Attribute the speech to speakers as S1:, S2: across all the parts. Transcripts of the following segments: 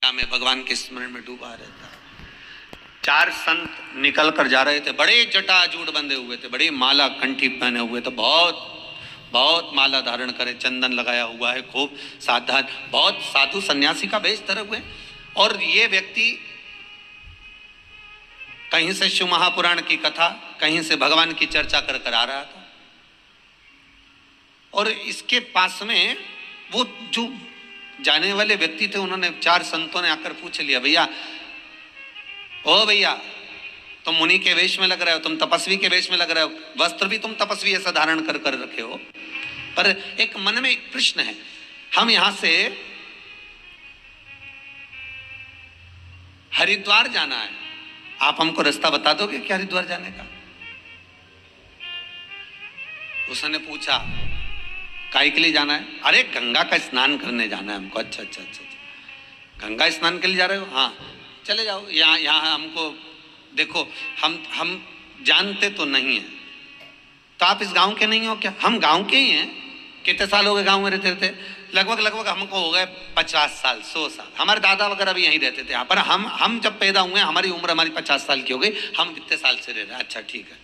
S1: में भगवान के स्मरण में डूबा रहता है। चार संत निकल कर जा रहे थे, बड़े जटाजूट बंधे हुए थे, बड़ी माला कंठी पहने हुए थे, बहुत बहुत माला धारण करे, चंदन लगाया हुआ है, खूब सावधान, बहुत साधु सन्यासी का वेश धरे हुए। और ये व्यक्ति कहीं से शिव महापुराण की कथा, कहीं से भगवान की चर्चा कर कर आ रहा था। और इसके पास में वो जो जाने वाले व्यक्ति थे, उन्होंने, चार संतों ने आकर पूछ लिया, भैया, ओ भैया, तुम मुनि के वेश में लग रहे हो, तुम तपस्वी के वेश में लग रहे हो, वस्त्र भी तुम तपस्वी ऐसा धारण कर कर रखे हो, पर एक मन में एक प्रश्न है, हम यहां से हरिद्वार जाना है, आप हमको रास्ता बता दोगे क्या हरिद्वार जाने का? उसने पूछा, काहे के लिए जाना है? अरे गंगा का स्नान करने जाना है हमको। अच्छा अच्छा अच्छा, गंगा स्नान के लिए जा रहे हो? हाँ, चले जाओ, यहाँ यहाँ हमको देखो, हम जानते तो नहीं हैं, तो आप इस गांव के नहीं हो क्या? हम गांव के ही हैं। कितने साल हो गए गांव में रहते रहते? लगभग हमको हो गए 50 साल 100 साल। हमारे दादा वगैरह भी यहीं रहते थे यहाँ पर। हम जब पैदा हुए, हमारी उम्र हमारी 50 साल की हो गई, हम कितने साल से रह रहे हैं। अच्छा ठीक है,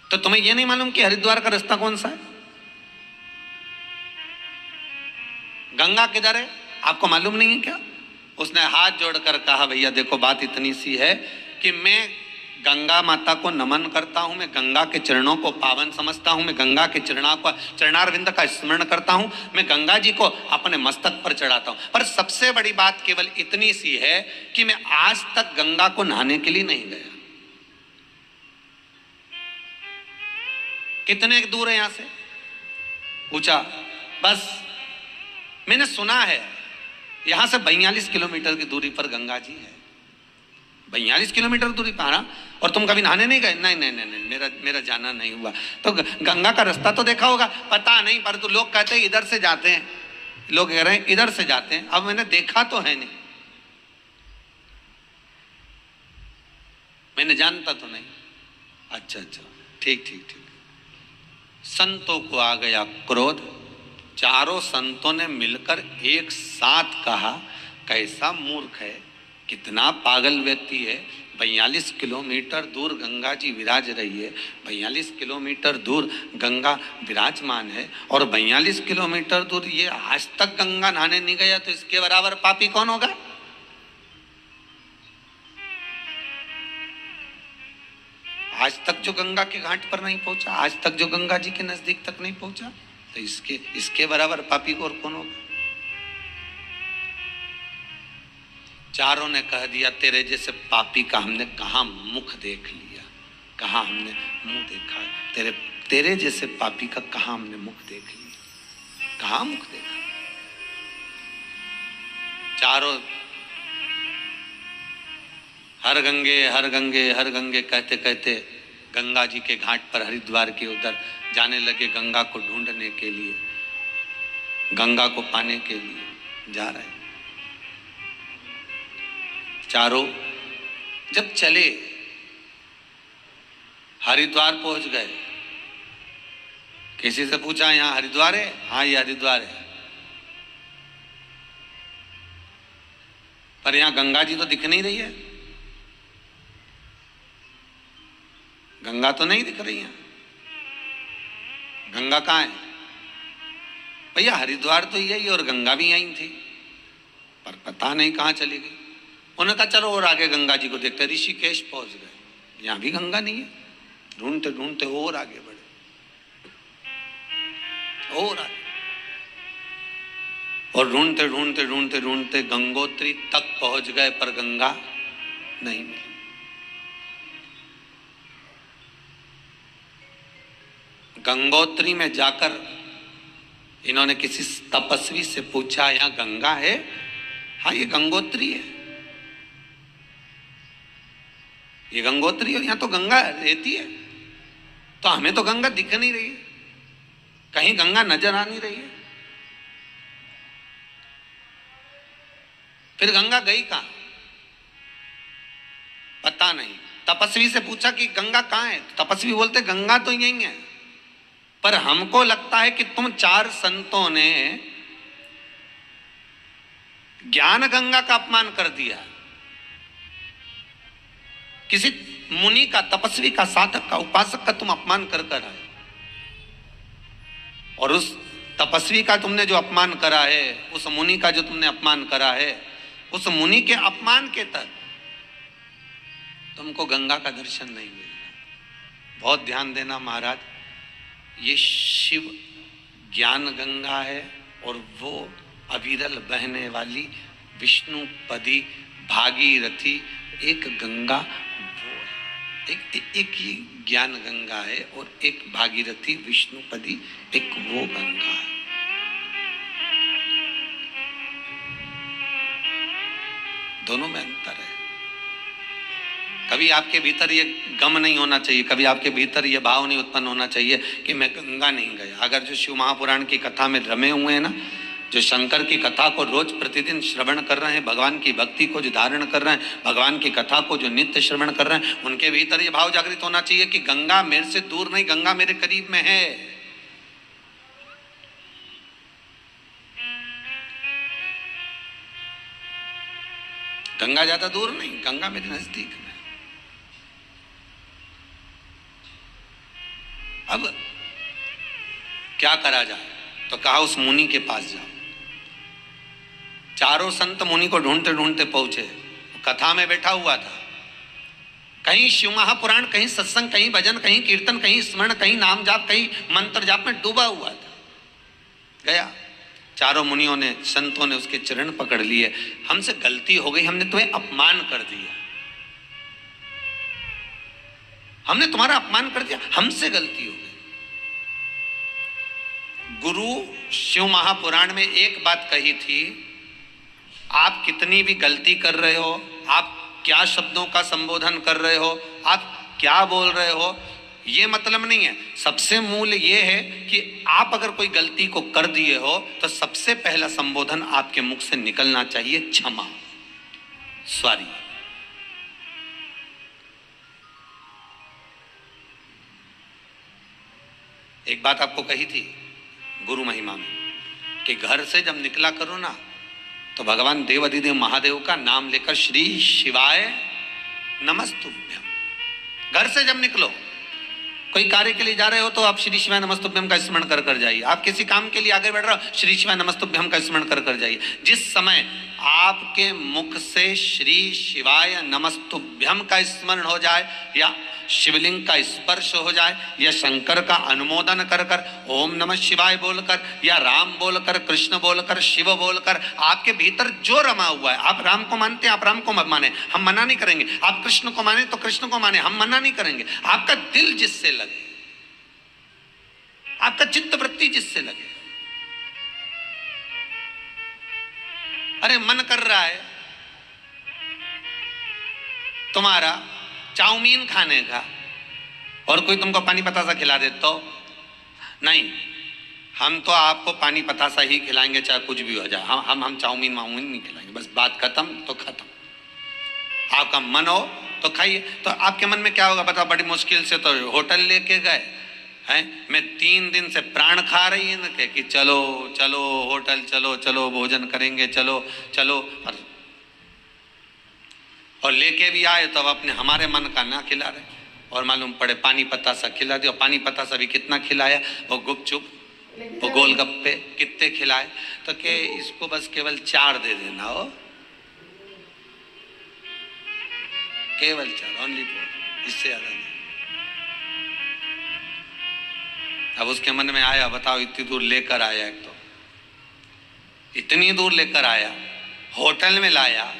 S1: तो तुम्हें यह नहीं मालूम कि हरिद्वार का रास्ता कौन सा है? गंगा किधर है आपको मालूम नहीं है क्या? उसने हाथ जोड़कर कहा, भैया देखो, बात इतनी सी है कि मैं गंगा माता को नमन करता हूं, मैं गंगा के चरणों को पावन समझता हूं, मैं गंगा के चरणारविंद का स्मरण करता हूं, मैं गंगा जी को अपने मस्तक पर चढ़ाता हूं, पर सबसे बड़ी बात केवल इतनी सी है कि मैं आज तक गंगा को नहाने के लिए नहीं गया। कितने दूर है यहां से? पूछा, बस मैंने सुना है यहां से 42 किलोमीटर की दूरी पर गंगा जी है। 42 किलोमीटर दूरी पर आना, और तुम कभी नहाने नहीं गए? नहीं नहीं नहीं, नहीं, मेरा जाना नहीं हुआ। तो गंगा का रास्ता तो देखा होगा? पता नहीं, पर तो लोग कहते हैं इधर से जाते हैं, लोग कह रहे हैं इधर से जाते हैं। अब मैंने देखा तो है नहीं, मैंने जानता तो नहीं। अच्छा अच्छा, ठीक ठीक ठीक। संतों को आ गया क्रोध। चारों संतों ने मिलकर एक साथ कहा, कैसा मूर्ख है, कितना पागल व्यक्ति है। 42 किलोमीटर दूर गंगा जी विराज रही है, 42 किलोमीटर दूर गंगा विराजमान है, और 42 किलोमीटर दूर ये आज तक गंगा नहाने नहीं गया, तो इसके बराबर पापी कौन होगा? आज तक जो गंगा के घाट पर नहीं पहुंचा, आज तक जो गंगा जी के नजदीक तक नहीं पहुंचा, तो इसके बराबर पापी को और कौन होगा? चारों ने कह दिया, तेरे जैसे पापी का हमने कहाँ मुख देख लिया, कहाँ हमने मुंह देखा, तेरे जैसे पापी का कहाँ हमने मुख देख लिया, कहाँ मुख देखा। चारों हर गंगे हर गंगे हर गंगे कहते कहते गंगा जी के घाट पर, हरिद्वार के उधर जाने लगे, गंगा को ढूंढने के लिए, गंगा को पाने के लिए जा रहे हैं। चारों जब चले, हरिद्वार पहुंच गए। किसी से पूछा, यहां हरिद्वार है? हाँ, ये हरिद्वार है, पर यहां गंगा जी तो दिख नहीं रही है, गंगा तो नहीं दिख रही है, गंगा कहाँ है? भैया हरिद्वार तो यही और गंगा भी यहीं थी, पर पता नहीं कहाँ चली गई। उन्होंने कहा, चलो और आगे गंगा जी को देखते। ऋषिकेश पहुंच गए, यहां भी गंगा नहीं है। ढूंढते ढूंढते और आगे बढ़े, और आगे, और ढूंढते ढूंढते ढूंढते ढूंढते गंगोत्री तक पहुंच गए, पर गंगा नहीं मिली। गंगोत्री में जाकर इन्होंने किसी तपस्वी से पूछा, यहां गंगा है? हाँ, ये गंगोत्री है, ये गंगोत्री है, यहां तो गंगा रहती है, तो हमें तो गंगा दिख नहीं रही है, कहीं गंगा नजर आ नहीं रही है। फिर गंगा गई कहां? पता नहीं। तपस्वी से पूछा कि गंगा कहां है? तपस्वी बोलते गंगा तो यही है, पर हमको लगता है कि तुम चार संतों ने ज्ञान गंगा का अपमान कर दिया, किसी मुनि का, तपस्वी का, साधक का, उपासक का तुम अपमान कर कर आए। और उस तपस्वी का तुमने जो अपमान करा है, उस मुनि का जो तुमने अपमान करा है, उस मुनि के अपमान के तक तुमको गंगा का दर्शन नहीं मिलेगा। बहुत ध्यान देना महाराज, ये शिव ज्ञान गंगा है और वो अविरल बहने वाली विष्णुपदी भागीरथी एक गंगा वो है। एक ही ज्ञान गंगा है और एक भागीरथी विष्णुपदी एक वो गंगा है। दोनों में अंतर है। कभी आपके भीतर ये गम नहीं होना चाहिए, कभी आपके भीतर ये भाव नहीं उत्पन्न होना चाहिए कि मैं गंगा नहीं गया। अगर जो शिव महापुराण की कथा में रमे हुए हैं ना, जो शंकर की कथा को रोज प्रतिदिन श्रवण कर रहे हैं, भगवान की भक्ति को जो धारण कर रहे हैं, भगवान की कथा को जो नित्य श्रवण कर रहे हैं, उनके भीतर ये भाव जागृत होना चाहिए कि गंगा मेरे से दूर नहीं, गंगा मेरे करीब में है। गंगा ज्यादा दूर नहीं, गंगा मेरे नजदीक में। अब क्या करा जाए? तो कहा उस मुनि के पास जाओ। चारों संत मुनि को ढूंढते ढूंढते पहुंचे। कथा में बैठा हुआ था, कहीं शिव महापुराण, कहीं सत्संग, कहीं भजन, कहीं कीर्तन, कहीं स्मरण, कहीं नाम जाप, कहीं मंत्र जाप में डूबा हुआ था। गया, चारों मुनियों ने, संतों ने उसके चरण पकड़ लिए। हमसे गलती हो गई, हमने तुम्हें अपमान कर दिया, हमने तुम्हारा अपमान कर दिया, हमसे गलती हो गई। गुरु शिव महापुराण में एक बात कही थी, आप कितनी भी गलती कर रहे हो, आप क्या शब्दों का संबोधन कर रहे हो, आप क्या बोल रहे हो, ये मतलब नहीं है। सबसे मूल ये है कि आप अगर कोई गलती को कर दिए हो तो सबसे पहला संबोधन आपके मुख से निकलना चाहिए क्षमा, सॉरी। एक बात आपको कही थी गुरु महिमा में कि घर से जब निकला करो ना तो भगवान देव अधिदेव महादेव का नाम लेकर श्री शिवाय नमस्तुभ्यम। घर से जब निकलो, कोई कार्य के लिए जा रहे हो तो आप श्री शिवाय नमस्तुभ्यम का स्मरण कर कर जाइए। आप किसी काम के लिए आगे बढ़ रहे हो, श्री शिवाय नमस्तुभ्यम का स्मरण कर कर जाइए। जिस समय आपके मुख से श्री शिवाय नमस्तुभ्यम का स्मरण हो जाए, या शिवलिंग का स्पर्श हो जाए, या शंकर का अनुमोदन कर कर ओम नमः शिवाय बोलकर, या राम बोलकर, कृष्ण बोलकर, शिव बोलकर, आपके भीतर जो रमा हुआ है, आप राम को मानते हैं, आप राम को माने, हम मना नहीं करेंगे। आप कृष्ण को माने तो कृष्ण को माने, हम मना नहीं करेंगे। आपका दिल जिससे लगे, आपका चित्त वृत्ति जिससे लगे। अरे मन कर रहा है तुम्हारा चाउमीन खाने का और कोई तुमको पानी पतासा खिला दे तो नहीं, हम तो आपको पानी पतासा ही खिलाएंगे चाहे कुछ भी हो जाए। हम चाउमीन माउमीन नहीं खिलाएंगे, बस बात खत्म तो खत्म। आपका मन हो तो खाइए। तो आपके मन में क्या होगा बताओ? बड़ी मुश्किल से तो होटल लेके गए हैं, मैं 3 दिन से प्राण खा रही है ना कि चलो चलो होटल, चलो चलो भोजन करेंगे, चलो चलो, और लेके भी आए तो अब अपने हमारे मन का ना खिला रहे, और मालूम पड़े पानी पतासा खिला दिया। पानी पतासा भी कितना खिलाया, वो गुपचुप, वो गोलगप्पे कितने खिलाए, तो के इसको बस केवल 4 दे देना हो, केवल 4, ओनली 4, इससे ज्यादा नहीं। अब उसके मन में आया, बताओ इतनी दूर लेकर आया, एक तो इतनी दूर लेकर आया, होटल में लाया,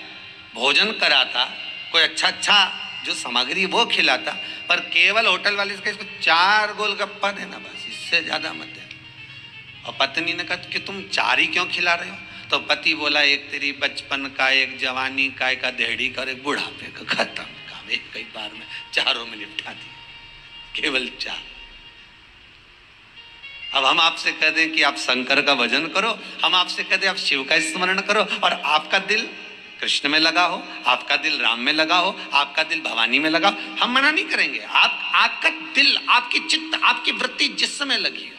S1: भोजन कराता, कोई अच्छा जो सामग्री वो खिलाता, पर केवल होटल वाले इसको 4 गोलगप्पा देना, बस इससे ज्यादा मत देना। और पत्नी ने कहा कि तुम 4 ही क्यों खिला रहे हो? तो पति बोला एक तेरी बचपन का, एक जवानी का, एक अधेड़ी का, एक बुढ़ापे का, खत्म काम एक कई बार में 4 में निपटा दिया, केवल 4। अब हम आपसे कह दें कि आप शंकर का भजन करो, हम आपसे कह दें आप शिव का स्मरण करो, और आपका दिल कृष्ण में लगा हो, आपका दिल राम में लगा हो, आपका दिल भवानी में लगा हो, हम मना नहीं करेंगे। आपका दिल, आपकी चित्त, आपकी वृत्ति जिस समय लगी हो,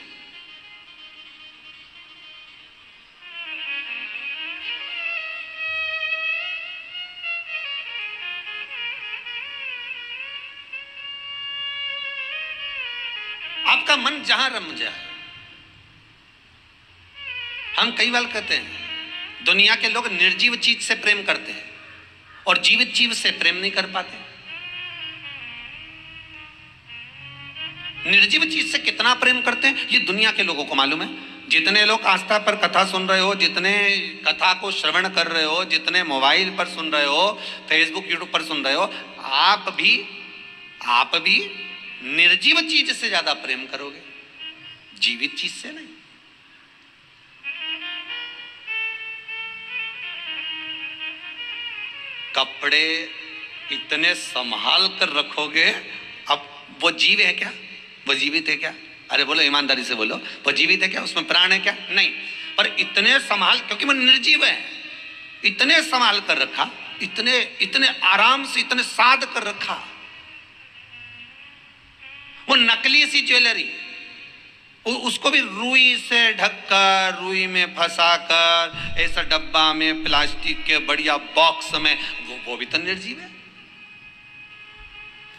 S1: आपका मन जहां रम जाए। हम कई बार कहते हैं दुनिया के लोग निर्जीव चीज से प्रेम करते हैं और जीवित चीज से प्रेम नहीं कर पाते। निर्जीव चीज से कितना प्रेम करते हैं ये दुनिया के लोगों को मालूम है। जितने लोग आस्था पर कथा सुन रहे हो, जितने कथा को श्रवण कर रहे हो, जितने मोबाइल पर सुन रहे हो, फेसबुक यूट्यूब पर सुन रहे हो, आप भी निर्जीव चीज से ज्यादा प्रेम करोगे, जीवित चीज से नहीं। कपड़े इतने संभाल कर रखोगे, अब वो जीव है क्या? वो जीवित है क्या? अरे बोलो, ईमानदारी से बोलो, वो जीवित है क्या? उसमें प्राण है क्या? नहीं। पर इतने संभाल, क्योंकि वो निर्जीव है, इतने संभाल कर रखा, इतने आराम से, इतने साध कर रखा। वो नकली सी ज्वेलरी, उसको भी रुई से ढककर, रुई में फंसाकर, ऐसा डब्बा में, प्लास्टिक के बढ़िया बॉक्स में, वो भी तो निर्जीव है।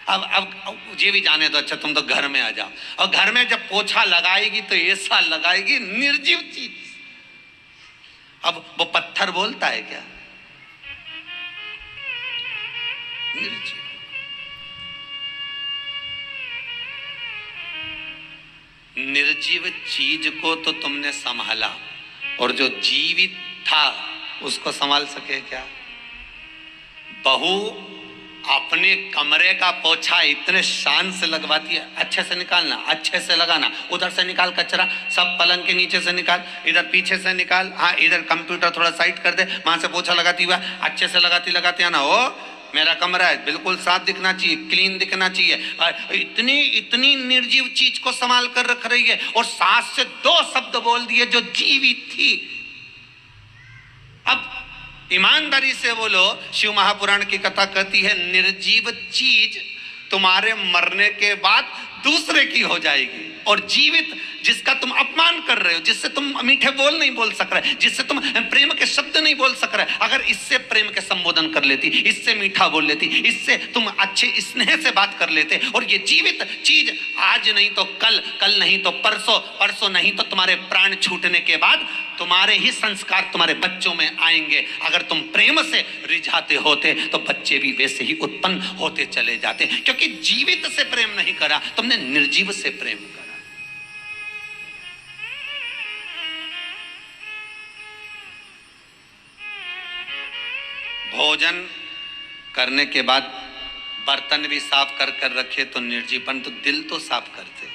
S1: अब ये भी जाने दो, अच्छा तुम तो घर में आ जाओ, और घर में जब पोछा लगाएगी तो ऐसा लगाएगी निर्जीव चीज। अब वो पत्थर बोलता है क्या? निर्जीव। निर्जीव चीज को तो तुमने संभाला, और जो जीवित था उसको संभाल सके क्या? बहू अपने कमरे का पोछा इतने शान से लगवाती है, अच्छे से निकालना, अच्छे से लगाना, उधर से निकाल कचरा, सब पलंग के नीचे से निकाल, इधर पीछे से निकाल, हाँ इधर कंप्यूटर थोड़ा साइड कर दे, वहां से पोछा लगाती हुआ अच्छे से लगाती है ना। ओ मेरा कमरा है, बिल्कुल साफ दिखना चाहिए, क्लीन दिखना चाहिए। इतनी निर्जीव चीज को संभाल कर रख रही है, और सास से 2 शब्द बोल दिए जो जीवित थी। अब ईमानदारी से बोलो, शिव महापुराण की कथा कहती है निर्जीव चीज तुम्हारे मरने के बाद दूसरे की हो जाएगी, और जीवित जिसका तुम अपमान कर रहे हो, जिससे तुम मीठे बोल नहीं बोल सक रहे, जिससे तुम प्रेम के शब्द नहीं बोल सक रहे, अगर इससे प्रेम के संबोधन कर लेती, इससे मीठा बोल लेती, इससे तुम अच्छे स्नेह से बात कर लेते, और ये जीवित चीज आज नहीं तो कल, कल नहीं तो परसों, परसों नहीं तो तुम्हारे प्राण छूटने के बाद तुम्हारे ही संस्कार तुम्हारे बच्चों में आएंगे। अगर तुम प्रेम से रिझाते होते तो बच्चे भी वैसे ही उत्पन्न होते चले जाते, क्योंकि जीवित से प्रेम नहीं करा, तुमने निर्जीव से प्रेम करा। भोजन करने के बाद बर्तन भी साफ कर कर रखे तो निर्जीवन, तो दिल तो साफ करते।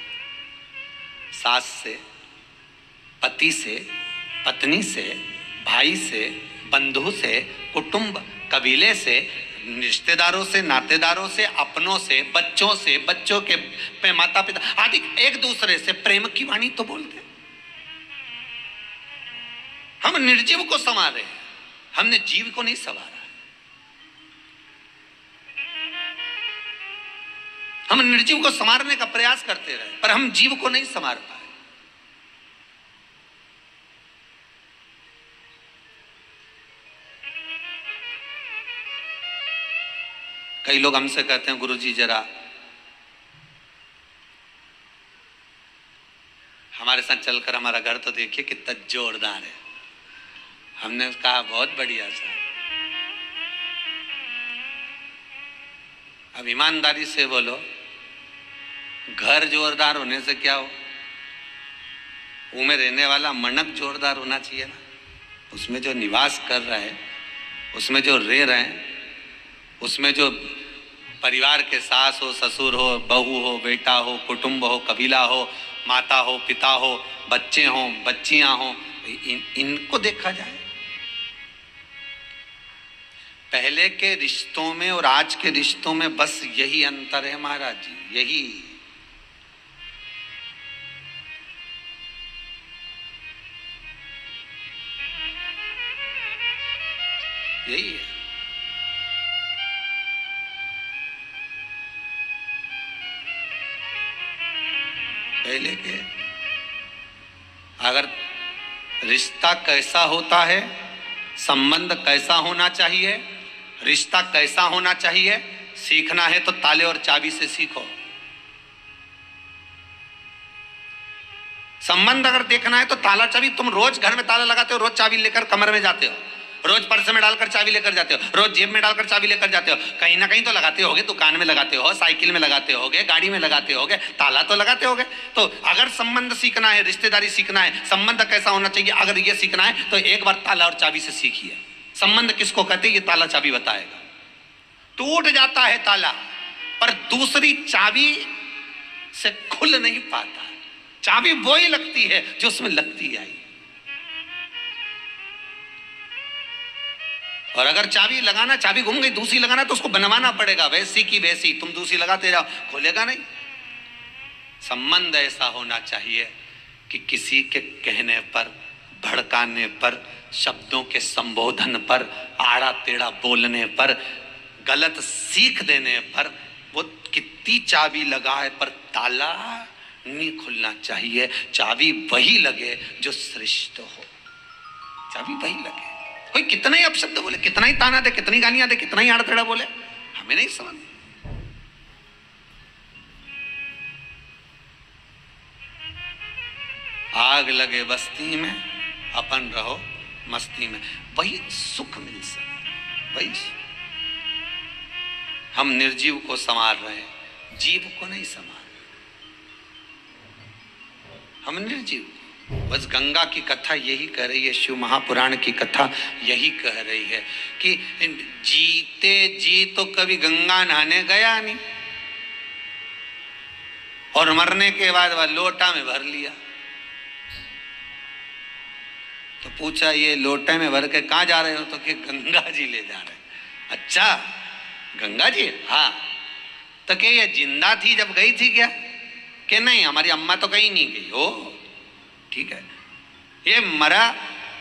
S1: सास से, पति से, पत्नी से, भाई से, बंधु से, कुटुंब कबीले से, रिश्तेदारों से, नातेदारों से, अपनों से, बच्चों से, बच्चों के माता पिता आदि, एक दूसरे से प्रेम की वाणी तो बोलते। हम निर्जीव को संवार रहे हैं, हमने जीव को नहीं संवारा। हम निर्जीव को संवारने का प्रयास करते रहे, पर हम जीव को नहीं संवार पाए। कई लोग हमसे कहते हैं गुरुजी जरा हमारे साथ चलकर हमारा घर तो देखिए कितना जोरदार है। हमने कहा बहुत बढ़िया सर। अब ईमानदारी से बोलो, घर जोरदार होने से क्या हो, उनमें रहने वाला मनक जोरदार होना चाहिए ना। उसमें जो निवास कर रहा है, उसमें जो रह रहे हैं, उसमें जो परिवार के सास हो, ससुर हो, बहू हो, बेटा हो, कुटुंब हो, कबीला हो, माता हो, पिता हो, बच्चे हो, बच्चियां हो, इनको देखा जाए। पहले के रिश्तों में और आज के रिश्तों में बस यही अंतर है महाराज जी, यही है। पहले के अगर रिश्ता कैसा होता है, संबंध कैसा होना चाहिए, रिश्ता कैसा होना चाहिए, सीखना है तो ताले और चाबी से सीखो। संबंध अगर देखना है तो ताला चाबी, तुम रोज घर में ताला लगाते हो, रोज चाबी लेकर कमर में जाते हो, रोज पर्स में डालकर चाबी लेकर जाते हो, रोज जेब में डालकर चाबी लेकर जाते हो, कहीं ना कहीं तो लगाते होगे, दुकान में लगाते हो, साइकिल में लगाते होगे, गाड़ी में लगाते होगे, ताला तो लगाते होगे। तो अगर संबंध सीखना है, रिश्तेदारी सीखना है, संबंध कैसा होना चाहिए, अगर ये सीखना है तो एक बार ताला और चाबी से सीखिए। संबंध किसको कहते हैं ये ताला चाबी बताएगा। टूट जाता है ताला पर दूसरी चाबी से खुल नहीं पाता। चाबी वो ही लगती है जो उसमें लगती आई। और अगर चाबी लगाना, चाबी घूम गई, दूसरी लगाना तो उसको बनवाना पड़ेगा, वैसी की वैसी। तुम दूसरी लगाते जाओ, खोलेगा नहीं। संबंध ऐसा होना चाहिए कि किसी के कहने पर, भड़काने पर, शब्दों के संबोधन पर, आड़ा टेढ़ा बोलने पर, गलत सीख देने पर, वो कितनी चाबी लगा है पर ताला नहीं खुलना चाहिए। चाबी वही लगे जो श्रेष्ठ हो, चाबी वही लगे। कोई कितना ही अपशब्द बोले, कितना ही ताना दे, कितनी गालियां दे, कितना ही आड़ा टेढ़ा बोले, हमें नहीं समझ। आग लगे बस्ती में, अपन रहो मस्ती में, वही सुख मिल सकता, वही। हम निर्जीव को संवार रहे हैं, जीव को नहीं संवार। हम निर्जीव, बस गंगा की कथा यही कह रही है, शिव महापुराण की कथा यही कह रही है कि जीते जी तो कभी गंगा नहाने गया नहीं, और मरने के बाद वह लोटा में भर लिया। तो पूछा ये लोटे में भर के कहाँ जा रहे हो, तो कि गंगा जी ले जा रहे। अच्छा गंगा जी, हाँ। तो क्या ये जिंदा थी जब गई थी क्या? कि नहीं, हमारी अम्मा तो कहीं नहीं गई। ओ ठीक है। ये मरा,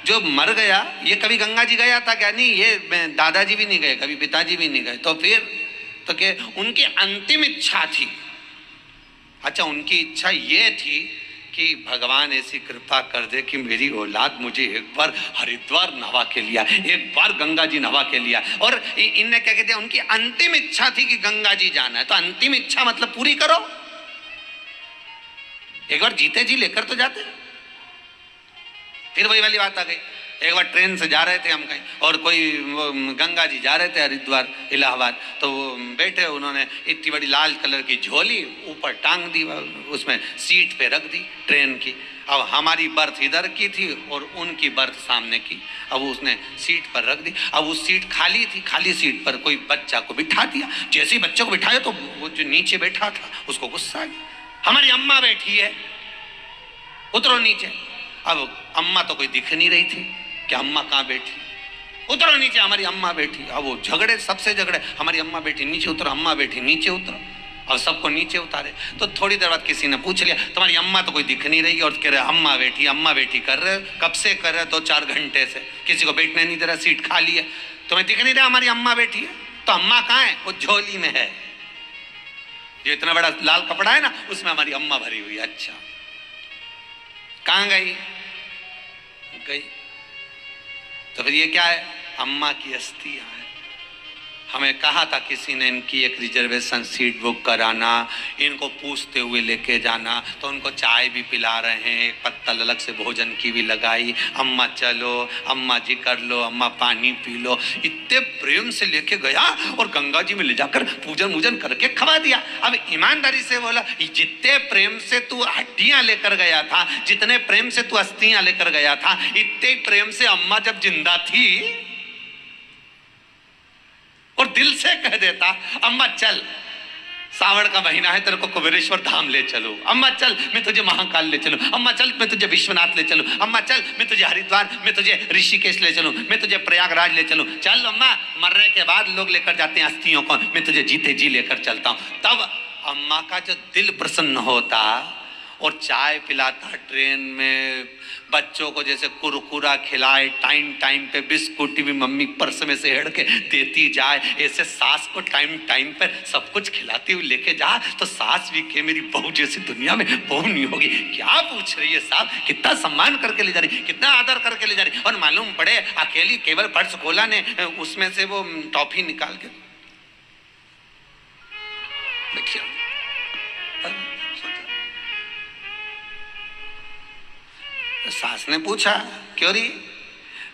S1: जो मर गया, ये कभी गंगा जी गया था क्या? नहीं, ये दादाजी भी नहीं गए, कभी पिताजी भी नहीं गए। तो फिर तो क्या उनकी अंतिम इच्छा थी? अच्छा, उनकी इच्छा ये थी कि भगवान ऐसी कृपा कर दे कि मेरी औलाद मुझे एक बार हरिद्वार नहा के लिया, एक बार गंगा जी नहा के लिया। और इनने क्या कहते हैं, उनकी अंतिम इच्छा थी कि गंगा जी जाना है। तो अंतिम इच्छा मतलब पूरी करो। एक बार जीते जी लेकर तो जाते। फिर वही वाली बात आ गई। एक बार ट्रेन से जा रहे थे हम कहीं, और कोई गंगा जी जा रहे थे हरिद्वार इलाहाबाद, तो वो बैठे, उन्होंने इतनी बड़ी लाल कलर की झोली ऊपर टांग दी, उसमें सीट पे रख दी ट्रेन की। अब हमारी बर्थ इधर की थी और उनकी बर्थ सामने की। अब उसने सीट पर रख दी। अब उस सीट खाली थी, खाली सीट पर कोई बच्चा को बिठा दिया। जैसे ही बच्चे को बिठाया तो वो जो नीचे बैठा था उसको गुस्सा आ गया, हमारी अम्मा बैठी है, उतरो नीचे। अब अम्मा तो कोई दिख नहीं रही थी कि अम्मा कहाँ बैठी, उतरो नीचे, हमारी अम्मा बैठी। अब वो झगड़े, सबसे झगड़े, हमारी अम्मा बैठी नीचे उतरो, अम्मा बैठी नीचे उतरो। और सबको नीचे उतारे। तो थोड़ी देर बाद किसी ने पूछ लिया, तुम्हारी अम्मा तो कोई दिख नहीं रही, और कह रहे अम्मा बैठी कर रहे, कब से कर रहे? 2-4 घंटे से किसी को बैठने नहीं दे रहा, सीट खाली है, तुम्हें दिख नहीं रहा हमारी अम्मा बैठी है? तो अम्मा कहाँ है? वो झोली में है, जो इतना बड़ा लाल कपड़ा है ना, उसमें हमारी अम्मा भरी हुई है। अच्छा, कहाँ गई? तो फिर ये क्या है? अम्मा की अस्थियां हैं। हमें कहा था किसी ने इनकी एक रिजर्वेशन सीट बुक कराना, इनको पूछते हुए लेके जाना। तो उनको चाय भी पिला रहे हैं, एक पत्तल अलग से भोजन की भी लगाई। अम्मा चलो, अम्मा जी कर लो, अम्मा पानी पी लो। इतने प्रेम से लेके गया और गंगा जी में ले जाकर पूजन वूजन करके खवा दिया। अब ईमानदारी से बोला, जितने प्रेम से तू हड्डियां लेकर गया था, जितने प्रेम से तू अस्थियां लेकर गया था, इतने प्रेम से अम्मा जब जिंदा थी और दिल से कह देता, अम्मा चल, सावन का महीना है, तेरे को कुबेरेश्वर धाम ले चलो, अम्मा चल मैं तुझे महाकाल ले चलूं, अम्मा चल मैं तुझे विश्वनाथ ले चलूं, अम्मा चल मैं तुझे हरिद्वार, मैं तुझे ऋषिकेश ले चलूं, मैं तुझे प्रयागराज ले चलूं। चल अम्मा, मरने के बाद लोग लेकर जाते हैं अस्थियों को, मैं तुझे जीते जी लेकर चलता हूं। तब अम्मा का जो दिल प्रसन्न होता और चाय पिलाता ट्रेन में, बच्चों को जैसे कुरकुरा खिलाए, टाइम टाइम पे बिस्कुट भी मम्मी पर्स में से हेड़ के देती जाए, ऐसे सास को टाइम टाइम पे सब कुछ खिलाती हुई लेके जा, तो सास भी के मेरी बहू जैसी दुनिया में बहू नहीं होगी। क्या पूछ रही है साहब, कितना सम्मान करके ले जा रही, कितना आदर करके ले जा रही। और मालूम पड़े अकेली केवल पर्स खोला ने, उसमें से वो टॉफी निकाल के देखिए। तो सास ने पूछा, क्यों रही,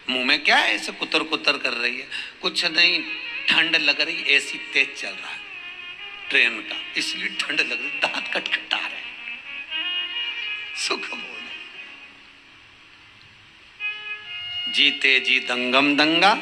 S1: मुंह में क्या है, ऐसे कुतर कुतर कर रही है? कुछ नहीं, ठंड लग रही, एसी तेज चल रहा है ट्रेन का, इसलिए ठंड लग रही, दांत कटकटा रहे, सुख बोल। जीते जी दंगम दंगा,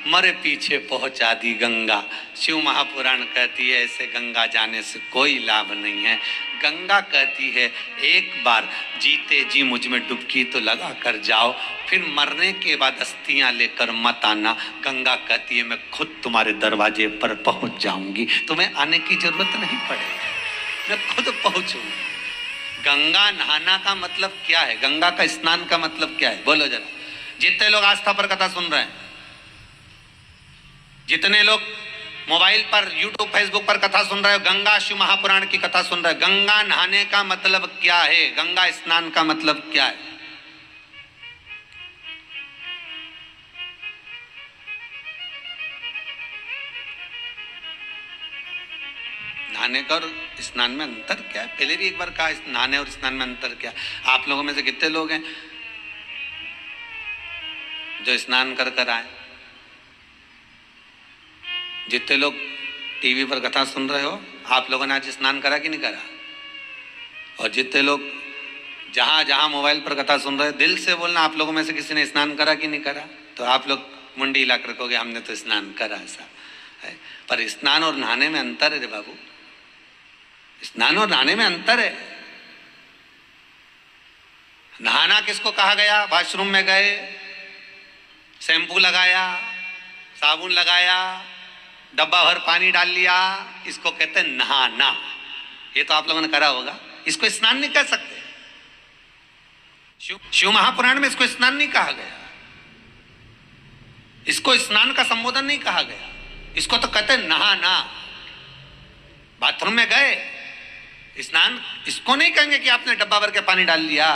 S1: मरे पीछे पहुंचा दी गंगा। शिव महापुराण कहती है ऐसे गंगा जाने से कोई लाभ नहीं है। गंगा कहती है एक बार जीते जी मुझ में डुबकी तो लगा कर जाओ, फिर मरने के बाद अस्थियां लेकर मत आना। गंगा कहती है मैं खुद तुम्हारे दरवाजे पर पहुंच जाऊंगी, तुम्हें आने की जरूरत नहीं पड़ेगी, मैं खुद पहुंचूंगी। गंगा नहाना का मतलब क्या है? गंगा का स्नान का मतलब क्या है? बोलो जरा। जितने लोग आस्था पर कथा सुन रहे हैं, जितने लोग मोबाइल पर यूट्यूब फेसबुक पर कथा सुन रहे हो, गंगा शिव महापुराण की कथा सुन रहे हो, गंगा नहाने का मतलब क्या है? गंगा स्नान का मतलब क्या है? नहाने का और स्नान में अंतर क्या है? पहले भी एक बार कहा, नहाने और स्नान में अंतर क्या? आप लोगों में से कितने लोग हैं जो स्नान कर कर आए? जितने लोग टीवी पर कथा सुन रहे हो, आप लोगों ने आज स्नान करा कि नहीं करा? और जितने लोग जहां जहां मोबाइल पर कथा सुन रहे हो, दिल से बोलना, आप लोगों में से किसी ने स्नान करा कि नहीं करा? तो आप लोग मुंडी हिला कर कहोगे हमने तो स्नान करा। ऐसा है, पर स्नान और नहाने में अंतर है रे बाबू, स्नान और नहाने में अंतर है। नहाना किसको कहा गया? वॉशरूम में गए, शैम्पू लगाया, साबुन लगाया, डब्बा भर पानी डाल लिया, इसको कहते हैं नहाना। ये तो आप लोगों ने करा होगा। इसको स्नान नहीं कह सकते। शिव महापुराण में इसको स्नान नहीं कहा गया, इसको स्नान का संबोधन नहीं कहा गया, इसको तो कहते हैं नहाना। बाथरूम में गए, स्नान इसको नहीं कहेंगे कि आपने डब्बा भर के पानी डाल लिया,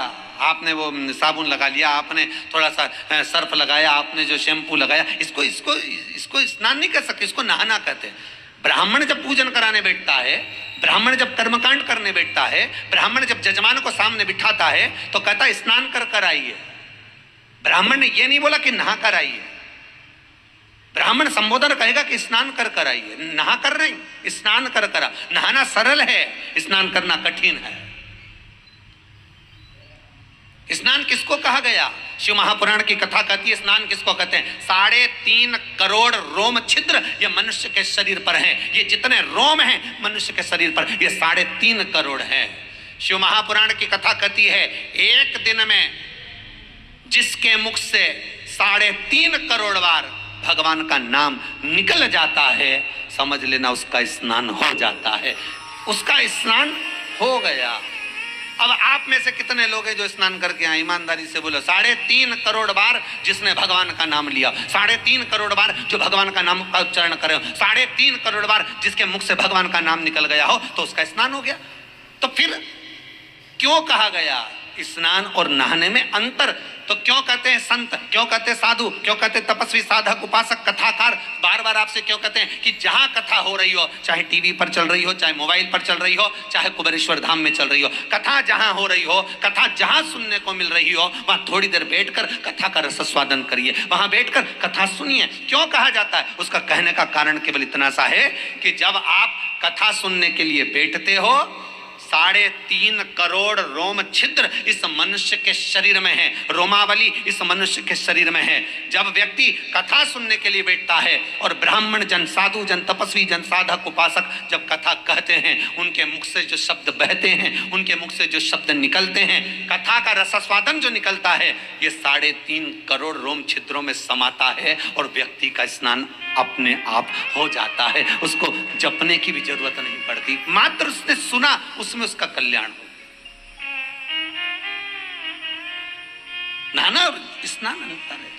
S1: आपने वो साबुन लगा लिया, आपने थोड़ा सा सर्फ लगाया, आपने जो शैम्पू लगाया, इसको इसको इसको स्नान नहीं कर सकते, इसको नहाना कहते हैं। ब्राह्मण जब पूजन कराने बैठता है, ब्राह्मण जब कर्मकांड करने बैठता है, ब्राह्मण जब जजमान को सामने बिठाता है तो कहता है स्नान कर कर आइए। ब्राह्मण ने ये नहीं बोला कि नहा कर आइए। ब्राह्मण संबोधन कहेगा कि स्नान कर कर आइए, नहा कर नहीं, स्नान कर कर। नहाना सरल है, स्नान करना कठिन है। स्नान किसको कहा गया? शिव महापुराण की कथा कहती है स्नान किसको कहते हैं? 3.5 करोड़ रोम छिद्र ये मनुष्य के शरीर पर हैं। ये जितने रोम हैं मनुष्य के शरीर पर, ये 3.5 करोड़ हैं। शिव महापुराण की कथा कहती है एक दिन में जिसके मुख से 3.5 करोड़ बार भगवान का नाम निकल जाता है, समझ लेना उसका स्नान हो जाता है, उसका स्नान हो गया। अब आप में से कितने लोग हैं जो स्नान करके आए? ईमानदारी से बोलो। 3.5 करोड़ बार जिसने भगवान का नाम लिया, 3.5 करोड़ बार जो भगवान का नाम का उच्चारण करे, 3.5 करोड़ बार जिसके मुख से भगवान का नाम निकल गया हो, तो उसका स्नान हो गया। तो फिर क्यों कहा गया स्नान और नहाने में अंतर? तो क्यों कहते हैं संत, क्यों कहते हैं साधु, क्यों कहते हैं तपस्वी, साधक, उपासक, कथाकार? बार बार आपसे क्यों कहते हैं कि जहां कथा हो रही हो, चाहे टीवी पर चल रही हो, चाहे मोबाइल पर चल रही हो, चाहे कुबेरेश्वर धाम में चल रही हो, कथा जहां हो रही हो, कथा जहां सुनने को मिल रही हो, वहां थोड़ी देर बैठकर कथा का रसस्वादन करिए, वहां बैठकर कथा सुनिए। क्यों कहा जाता है? उसका कहने का कारण केवल इतना सा है कि जब आप कथा सुनने के लिए बैठते हो, 3.5 करोड़ रोम छिद्र इस मनुष्य के शरीर में है, रोमावली इस मनुष्य के शरीर में है। जब व्यक्ति कथा सुनने के लिए बैठता है और ब्राह्मण जन, साधु जन, तपस्वी जन, साधक, उपासक जब कथा कहते हैं, उनके मुख से जो शब्द बहते हैं, उनके मुख से जो शब्द निकलते हैं, कथा का रसस्वादन जो निकलता है, ये 3.5 करोड़ रोम छिद्रों में समाता है और व्यक्ति का स्नान अपने आप हो जाता है। उसको जपने की भी जरूरत नहीं पड़ती, मात्र उसने सुना, उसमें उसका कल्याण हो। नहाना और स्नान अंतर है।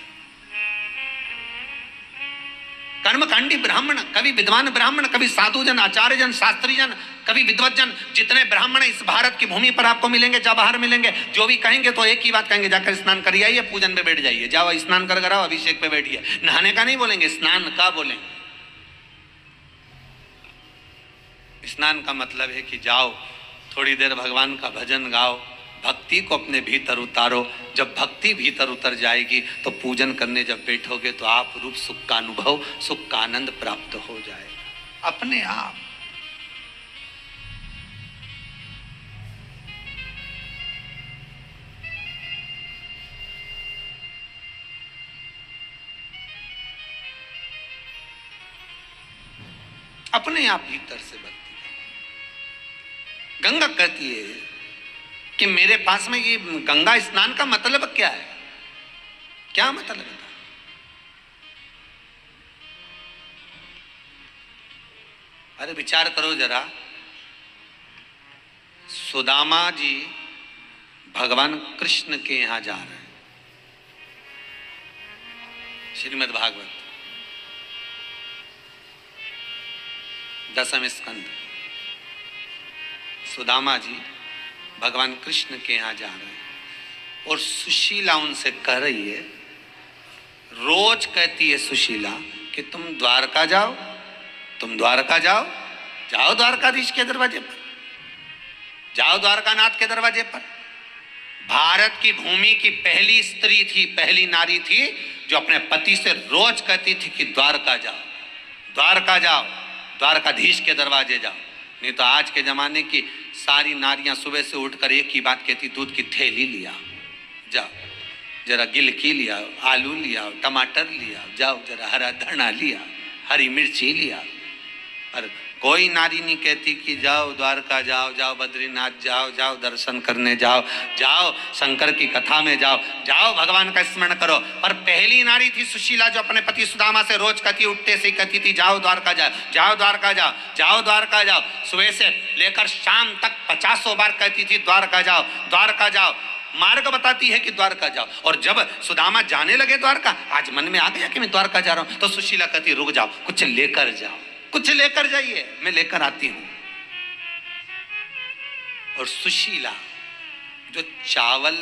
S1: कर्मकांडी ब्राह्मण, कभी विद्वान ब्राह्मण, कभी साधु जन, आचार्य जन, शास्त्री जन, कभी विद्वत जन, जितने ब्राह्मण इस भारत की भूमि पर आपको मिलेंगे, जब बाहर मिलेंगे, जो भी कहेंगे तो एक ही बात कहेंगे, जाकर स्नान करिए आइए, पूजन पे बैठ जाइए, जाओ स्नान कर आओ, अभिषेक पे बैठिए। नहाने का नहीं बोलेंगे, स्नान का बोलेंगे। स्नान का मतलब है कि जाओ थोड़ी देर भगवान का भजन गाओ, भक्ति को अपने भीतर उतारो। जब भक्ति भीतर उतर जाएगी तो पूजन करने जब बैठोगे तो आप रूप सुख का अनुभव, सुख का आनंद प्राप्त हो जाएगा अपने आप। अपने आप भीतर से भक्ति। गंगा कहती है कि मेरे पास में ये गंगा स्नान का मतलब क्या है? क्या मतलब है? अरे विचार करो जरा। सुदामा जी भगवान कृष्ण के यहां जा रहे हैं, श्रीमद् भागवत 10वें स्कंद। सुदामा जी भगवान कृष्ण के यहां जा रहे हैं और सुशीला उनसे कह रही है, रोज कहती है सुशीला कि तुम द्वारका जाओ, तुम द्वारका जाओ, जाओ द्वारकाधीश के दरवाजे पर, जाओ द्वारकानाथ के दरवाजे पर। भारत की भूमि की पहली स्त्री थी, पहली नारी थी जो अपने पति से रोज कहती थी कि द्वारका जाओ, द्वारका जाओ, द्वारकाधीश के दरवाजे जाओ। नहीं तो आज के जमाने की सारी नारियां सुबह से उठकर एक ही बात कहती, दूध की थैली लिया, जाओ जरा गिलकी लिया, आलू लिया, टमाटर लिया, जाओ जरा हरा धना लिया, हरी मिर्ची लिया। और कोई नारी नहीं कहती कि जाओ द्वारका जाओ, जाओ बद्रीनाथ जाओ, जाओ दर्शन करने जाओ, जाओ शंकर की कथा में जाओ, जाओ भगवान का स्मरण करो। पर पहली नारी थी सुशीला जो अपने पति सुदामा से रोज कहती, उठते से कहती थी, जाओ द्वारका जाओ, जाओ द्वारका जाओ, जाओ द्वारका जाओ। सुबह से लेकर शाम तक 50 बार कहती थी द्वारका जाओ, द्वारका जाओ। मार्ग बताती है कि द्वारका जाओ। और जब सुदामा जाने लगे द्वारका, आज मन में आ गया कि मैं द्वारका जा रहा हूं, तो सुशीला कहती, रुक जाओ, कुछ लेकर जाओ, कुछ लेकर जाइए, मैं लेकर आती हूं। और सुशीला जो चावल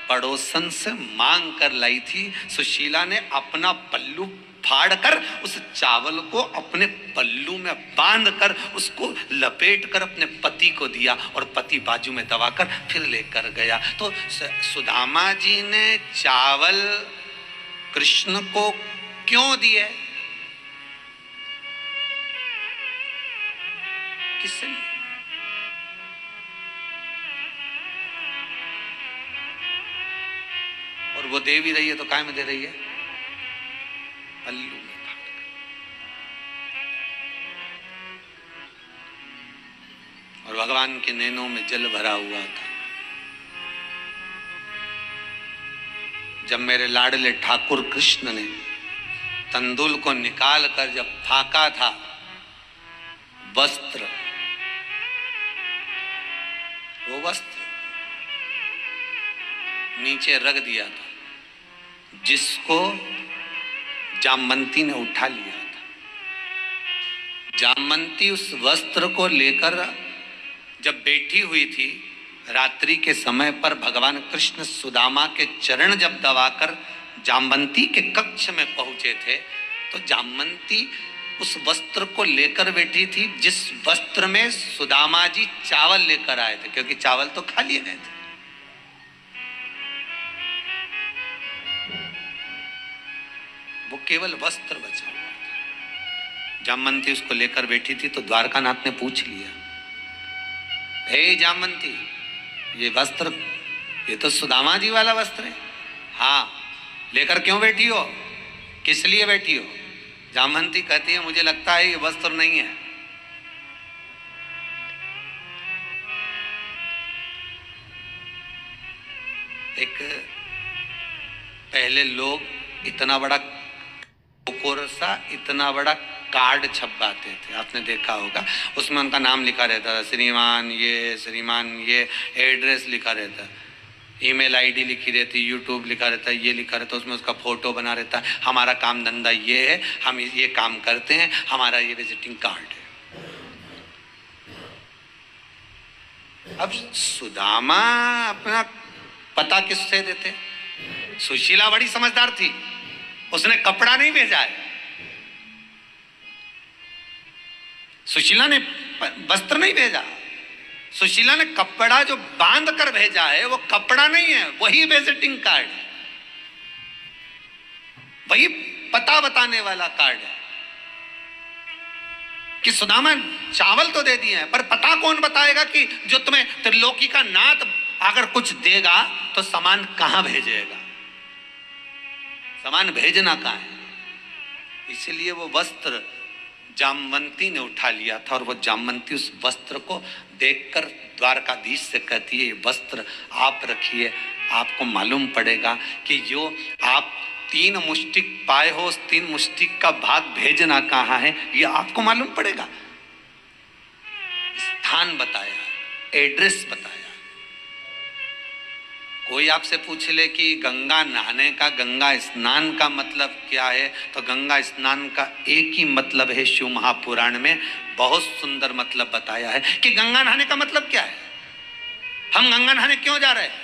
S1: पड़ोसन से मांग कर लाई थी, सुशीला ने अपना पल्लू फाड़कर उस चावल को अपने पल्लू में बांधकर उसको लपेट कर अपने पति को दिया और पति बाजू में दबाकर फिर लेकर गया। तो सुदामा जी ने चावल कृष्ण को क्यों दिए? किससे? और वो दे भी रही है तो काय में दे रही है? पल्लू में फाड़। और भगवान के नैनों में जल भरा हुआ था। जब मेरे लाडले ठाकुर कृष्ण ने तंदुल को निकाल कर जब फाका था, वस्त्र, वो वस्त्र नीचे रख दिया था, जिसको जामवंती ने उठा लिया था। जामवंती उस वस्त्र को लेकर जब बैठी हुई थी, रात्रि के समय पर भगवान कृष्ण सुदामा के चरण जब दबाकर जामवंती के कक्ष में पहुंचे थे, तो जामवंती उस वस्त्र को लेकर बैठी थी, जिस वस्त्र में सुदामा जी चावल लेकर आए थे, क्योंकि चावल तो खा लिए गए थे। वो केवल वस्त्र बचा हुआ था। जामवंती उसको लेकर बैठी थी, तो द्वारकानाथ ने पूछ लिया, हे जामवंती, ये वस्त्र, ये तो सुदामा जी वाला वस्त्र है। हाँ, लेकर क्यों बैठी हो, किस लिए बैठी हो? जामवंती कहती है, मुझे लगता है ये वस्त्र नहीं है। एक पहले लोग इतना बड़ा कोरसा, इतना बड़ा कार्ड छपवाते थे, आपने देखा होगा, उसमें उनका नाम लिखा रहता था, श्रीमान ये एड्रेस लिखा रहता, ईमेल आईडी लिखी रहती, यूट्यूब लिखा रहता, ये लिखा रहता, उसमें उसका फोटो बना रहता, हमारा काम धंधा ये है, हम ये काम करते हैं, हमारा ये विजिटिंग कार्ड है। अब सुदामा अपना पता किससे देते? सुशीला बड़ी समझदार थी, उसने कपड़ा नहीं भेजा है, सुशीला ने वस्त्र नहीं भेजा, सुशीला ने कपड़ा जो बांध कर भेजा है वो कपड़ा नहीं है, वही विजिटिंग कार्ड है, वही पता बताने वाला कार्ड है कि सुदामा चावल तो दे दिए हैं, पर पता कौन बताएगा कि जो तुम्हें त्रिलोकी का नाथ अगर कुछ देगा तो सामान कहां भेजेगा, सामान भेजना कहां है। इसलिए वो वस्त्र जामवंती ने उठा लिया था और वो जामवंती उस वस्त्र को देखकर द्वारकाधीश से कहती है, ये वस्त्र आप रखिए, आपको मालूम पड़ेगा कि जो आप 3 मुष्टिक पाए हो उस 3 मुष्टिक का भाग भेजना कहाँ है, ये आपको मालूम पड़ेगा। स्थान बताया, एड्रेस बताया। कोई आपसे पूछ ले कि गंगा नहाने का, गंगा स्नान का मतलब क्या है, तो गंगा स्नान का एक ही मतलब है, शिव महापुराण में बहुत सुंदर मतलब बताया है कि गंगा नहाने का मतलब क्या है। हम गंगा नहाने क्यों जा रहे हैं,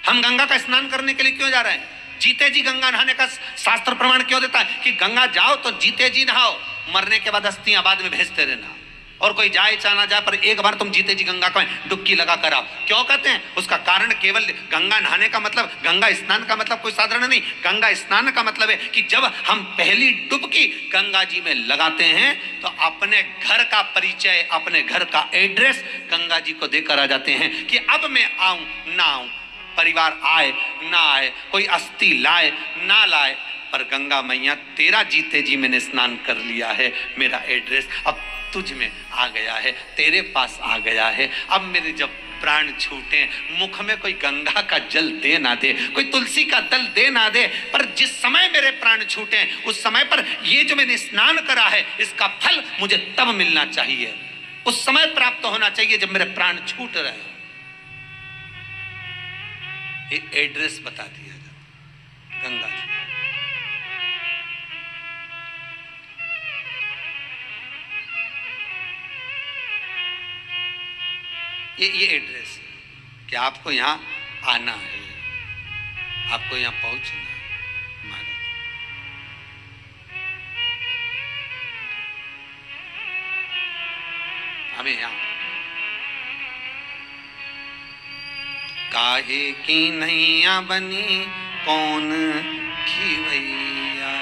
S1: हम गंगा का स्नान करने के लिए क्यों जा रहे हैं, जीते जी गंगा नहाने का शास्त्र प्रमाण क्यों देता है कि गंगा जाओ तो जीते जी नहाओ, मरने के बाद अस्थियां बाद में भेजते रहना, और कोई जाए चाहे ना जाए पर एक बार तुम जीते जी गंगा का डुबकी लगा कर आओ। क्यों कहते हैं, उसका कारण केवल गंगा नहाने का मतलब, गंगा स्नान का मतलब कोई साधारण नहीं। गंगा स्नान का मतलब है कि जब हम पहली डुबकी गंगा जी में लगाते हैं तो अपने घर का परिचय, अपने घर का एड्रेस गंगा जी को देकर आ जाते हैं कि अब मैं आऊं ना आऊं, परिवार आए ना आए, कोई अस्थि लाए ना लाए, पर गंगा मैया तेरा जीते जी मैंने स्नान कर लिया है, मेरा एड्रेस अब तुझ में आ गया है, तेरे पास आ गया है। अब मेरे जब प्राण छूटे, मुख में कोई गंगा का जल दे ना दे, कोई तुलसी का दल दे ना दे, पर जिस समय मेरे प्राण छूटे उस समय पर ये जो मैंने स्नान करा है इसका फल मुझे तब मिलना चाहिए, उस समय प्राप्त होना चाहिए जब मेरे प्राण छूट रहे। ये एड्रेस बता दिया जाता गंगा जी। ये एड्रेस है कि आपको यहाँ आना है, आपको यहाँ पहुंचना है। महाराज हमें यहाँ काहे की नैया बनी कौन खिवैया,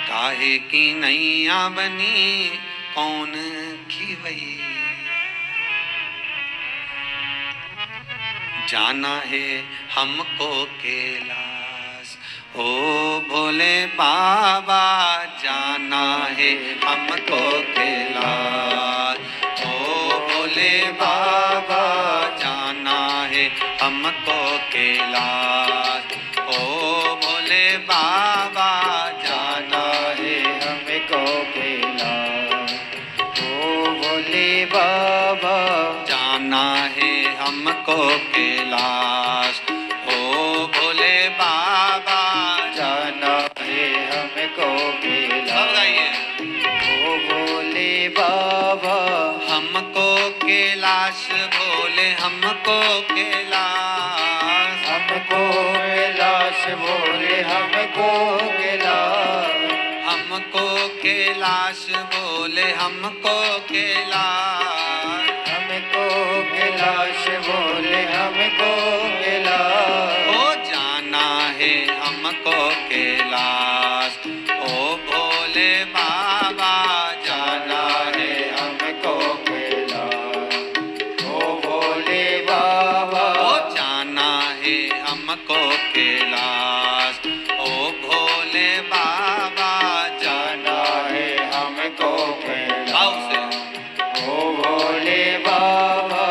S1: काहे की नैया बनी कौन खिवैया, जाना है हमको कैलाश ओ भोले बाबा, जाना है हमको कैलाश ओ भोले बाबा, जाना है हमको कैलाश ओ भोले बाबा, जाना है हमको कैलाश ओ भोले बाबा, जाना है हमको कैलाश ओ भोले बाबा, जाना है हमको कैलाश ओ भोले बाबा, हमको कैलाश भोले, हमको कैलाश, हमको कैलाश भोले, हमको कैलाश, हमको कैलाश भोले, हमको कैलाश, हमको कैलाश भोले, हमको कैलाश ओ जाना है हमको कैलाश ओ भोले बाबा, जाना है हमको कैलाश ओ भोले बाबा, ओ जाना है हमको कैलाश ओ भोले बाबा, जाना है हमको कैलाश ओ भोले बाबा।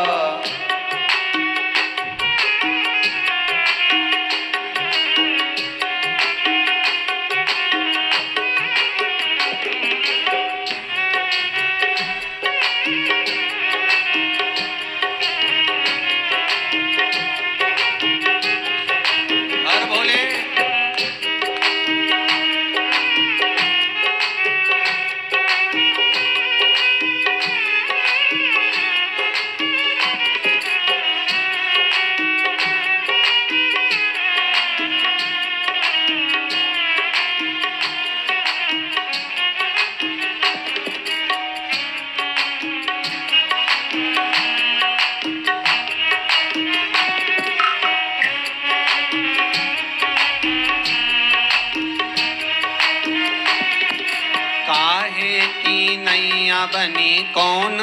S1: बनी कौन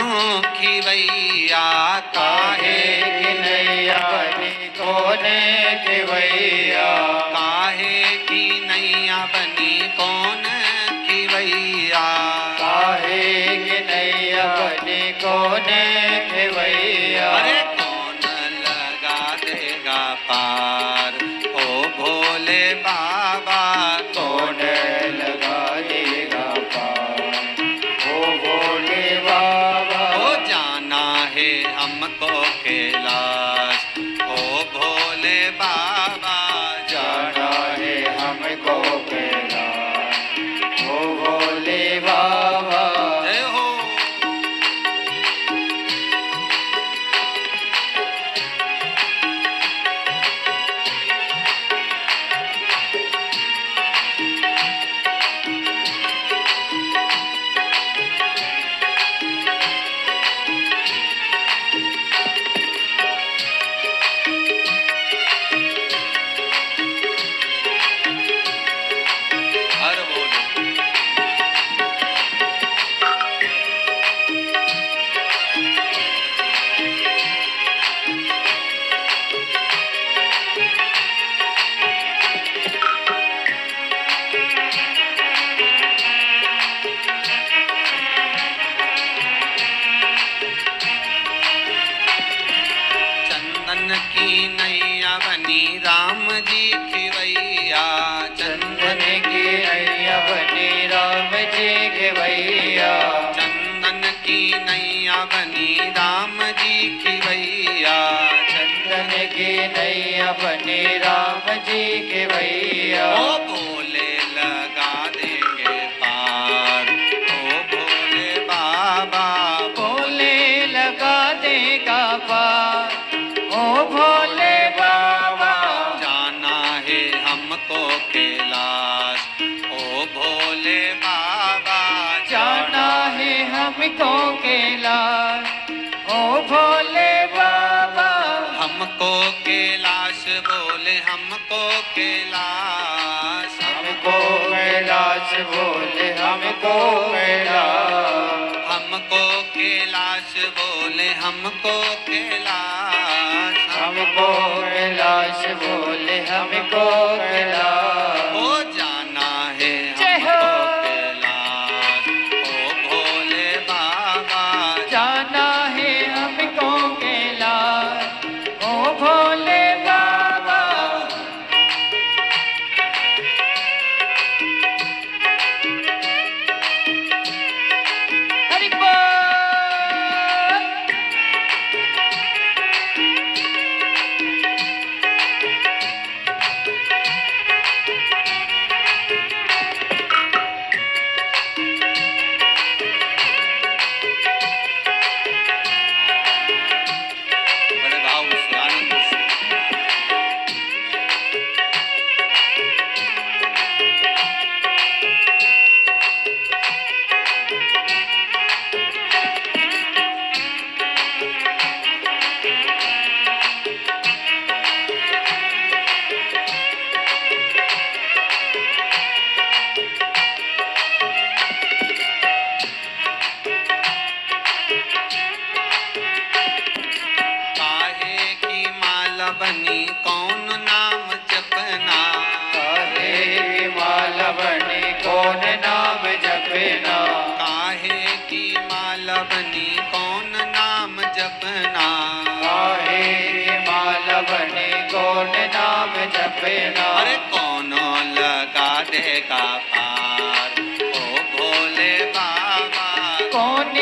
S1: खिवैया,
S2: काहे की नैया बनी कौन खिवैया,
S1: काहे की नैया बनी कौन खिवैया,
S2: काहे की नैया बनी कौन खिवैया।
S1: अरे कौन लगा देगा पार ओ भोले बाबा,
S2: कौन लगा देगा पार ओ भोले बाबा।
S1: ओ जाना है हमको कैलाश ओ भोले बाबा,
S2: जाना है हमको कैलाश ओ भोले बाबा।
S1: जय हो। हर बोले चंदन की नैया बनी राम जी खिवैया,
S2: चंदन की नैया बनी राम जी के भैया,
S1: चंदन की नैया बनी राम जी खिवैया,
S2: चंदन की नैया बनी राम जी के भैया।
S1: ओ भोले लगा देंगे पार ओ भोले बाबा,
S2: भोले लगा देगा पार ओ भोले बाबा।
S1: जाना है हमको कैलाश ओ भोले बाबा,
S2: जाना है हमको कैलाश ओ भोले बाबा।
S1: हमको कैलाश बोले हमको कैलाश,
S2: हमको कैलाश बोले हमको कैलाश,
S1: हमको कैलाश बोले हमको कैलाश,
S2: हमको कैलाश बोले हमको कैलाश।
S1: ओ जाना है
S2: जय हो।
S1: हमको कैलाश ओ भोले बाबा,
S2: जाना है हमको कैलाश ओ भोले बाबा। हरि बोल।
S1: बड़े भाव से आनंद से काहे की माला बनी कौन नाम जपना,
S2: काहे की माला बनी कौन नाम जपना,
S1: काहे की माला बनी कौन नाम जपना,
S2: काहे की माला बनी कौन नाम जपना।
S1: अरे कौन लगा देगा पार ओ भोले बाबा,
S2: कौन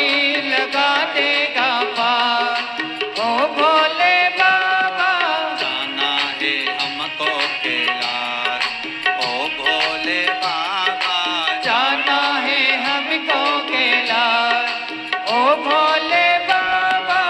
S2: लगा देगा पार ओ भोले बाबा।
S1: जाना है हमको कैलाश ओ भोले बाबा,
S2: जाना है हमको कैलाश ओ भोले बाबा।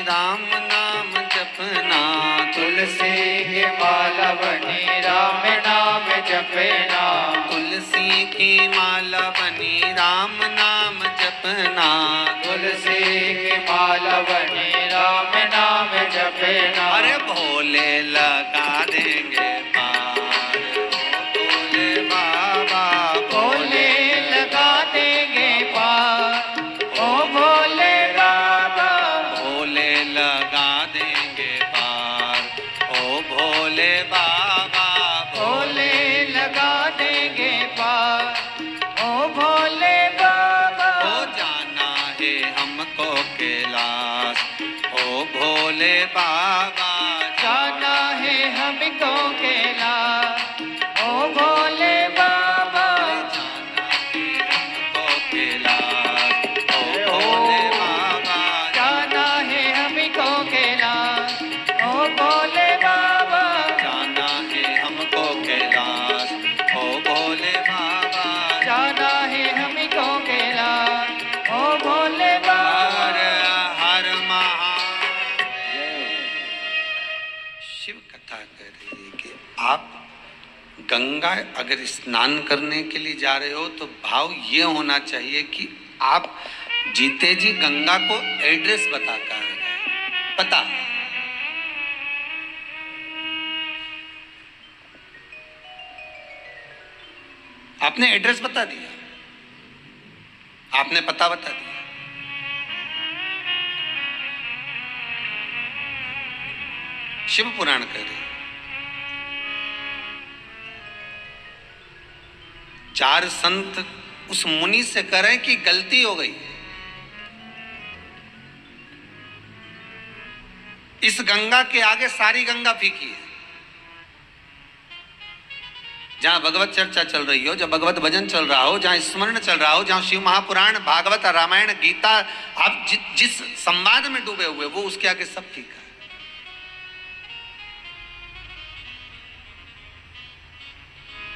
S1: राम नाम जपना,
S2: तुलसी की माला बनी राम नाम जपना,
S1: तुलसी की माला बनी राम नाम जपना,
S2: तुलसी की माला बनी राम नाम जपना।
S1: अरे भोले लगा देंगे पार, भोले बाबा
S2: भोले लगा देंगे पार, ओ भोले बाबा।
S1: भोले लगा देंगे पार, ओ भोले बाबा
S2: भोले लगा देंगे पार, ओ भोले बाबा।
S1: हो जाना है हमको कैलाश, ओ भोले बाबा
S2: जाना है हमको कैलाश, ओ भोले बाबा।
S1: जाना है हमको कैलाश, ओ भोले बाबा
S2: जाना है हमको कैलाश, ओ भोले बाबा।
S1: जाना है हमको कैलाश, ओ भोले बाबा
S2: जाना है हमको कैलाश, ओ भोले बाबा।
S1: हर हर महादेव। शिव कथा कह रही है कि आप गंगा अगर स्नान करने के लिए जा रहे हो तो भाव ये होना चाहिए कि आप जीते जी गंगा को एड्रेस बताकर पता आपने एड्रेस बता दिया, आपने पता बता दिया। शिव पुराण कह रहे चार संत उस मुनि से कह रहे कि गलती हो गई, इस गंगा के आगे सारी गंगा फीकी है। जहां भगवत चर्चा चल रही हो, जहां भगवत भजन चल रहा हो, जहां स्मरण चल रहा हो, जहां शिव महापुराण भागवत रामायण गीता आप जिस संवाद में डूबे हुए वो उसके आगे सब फीका है।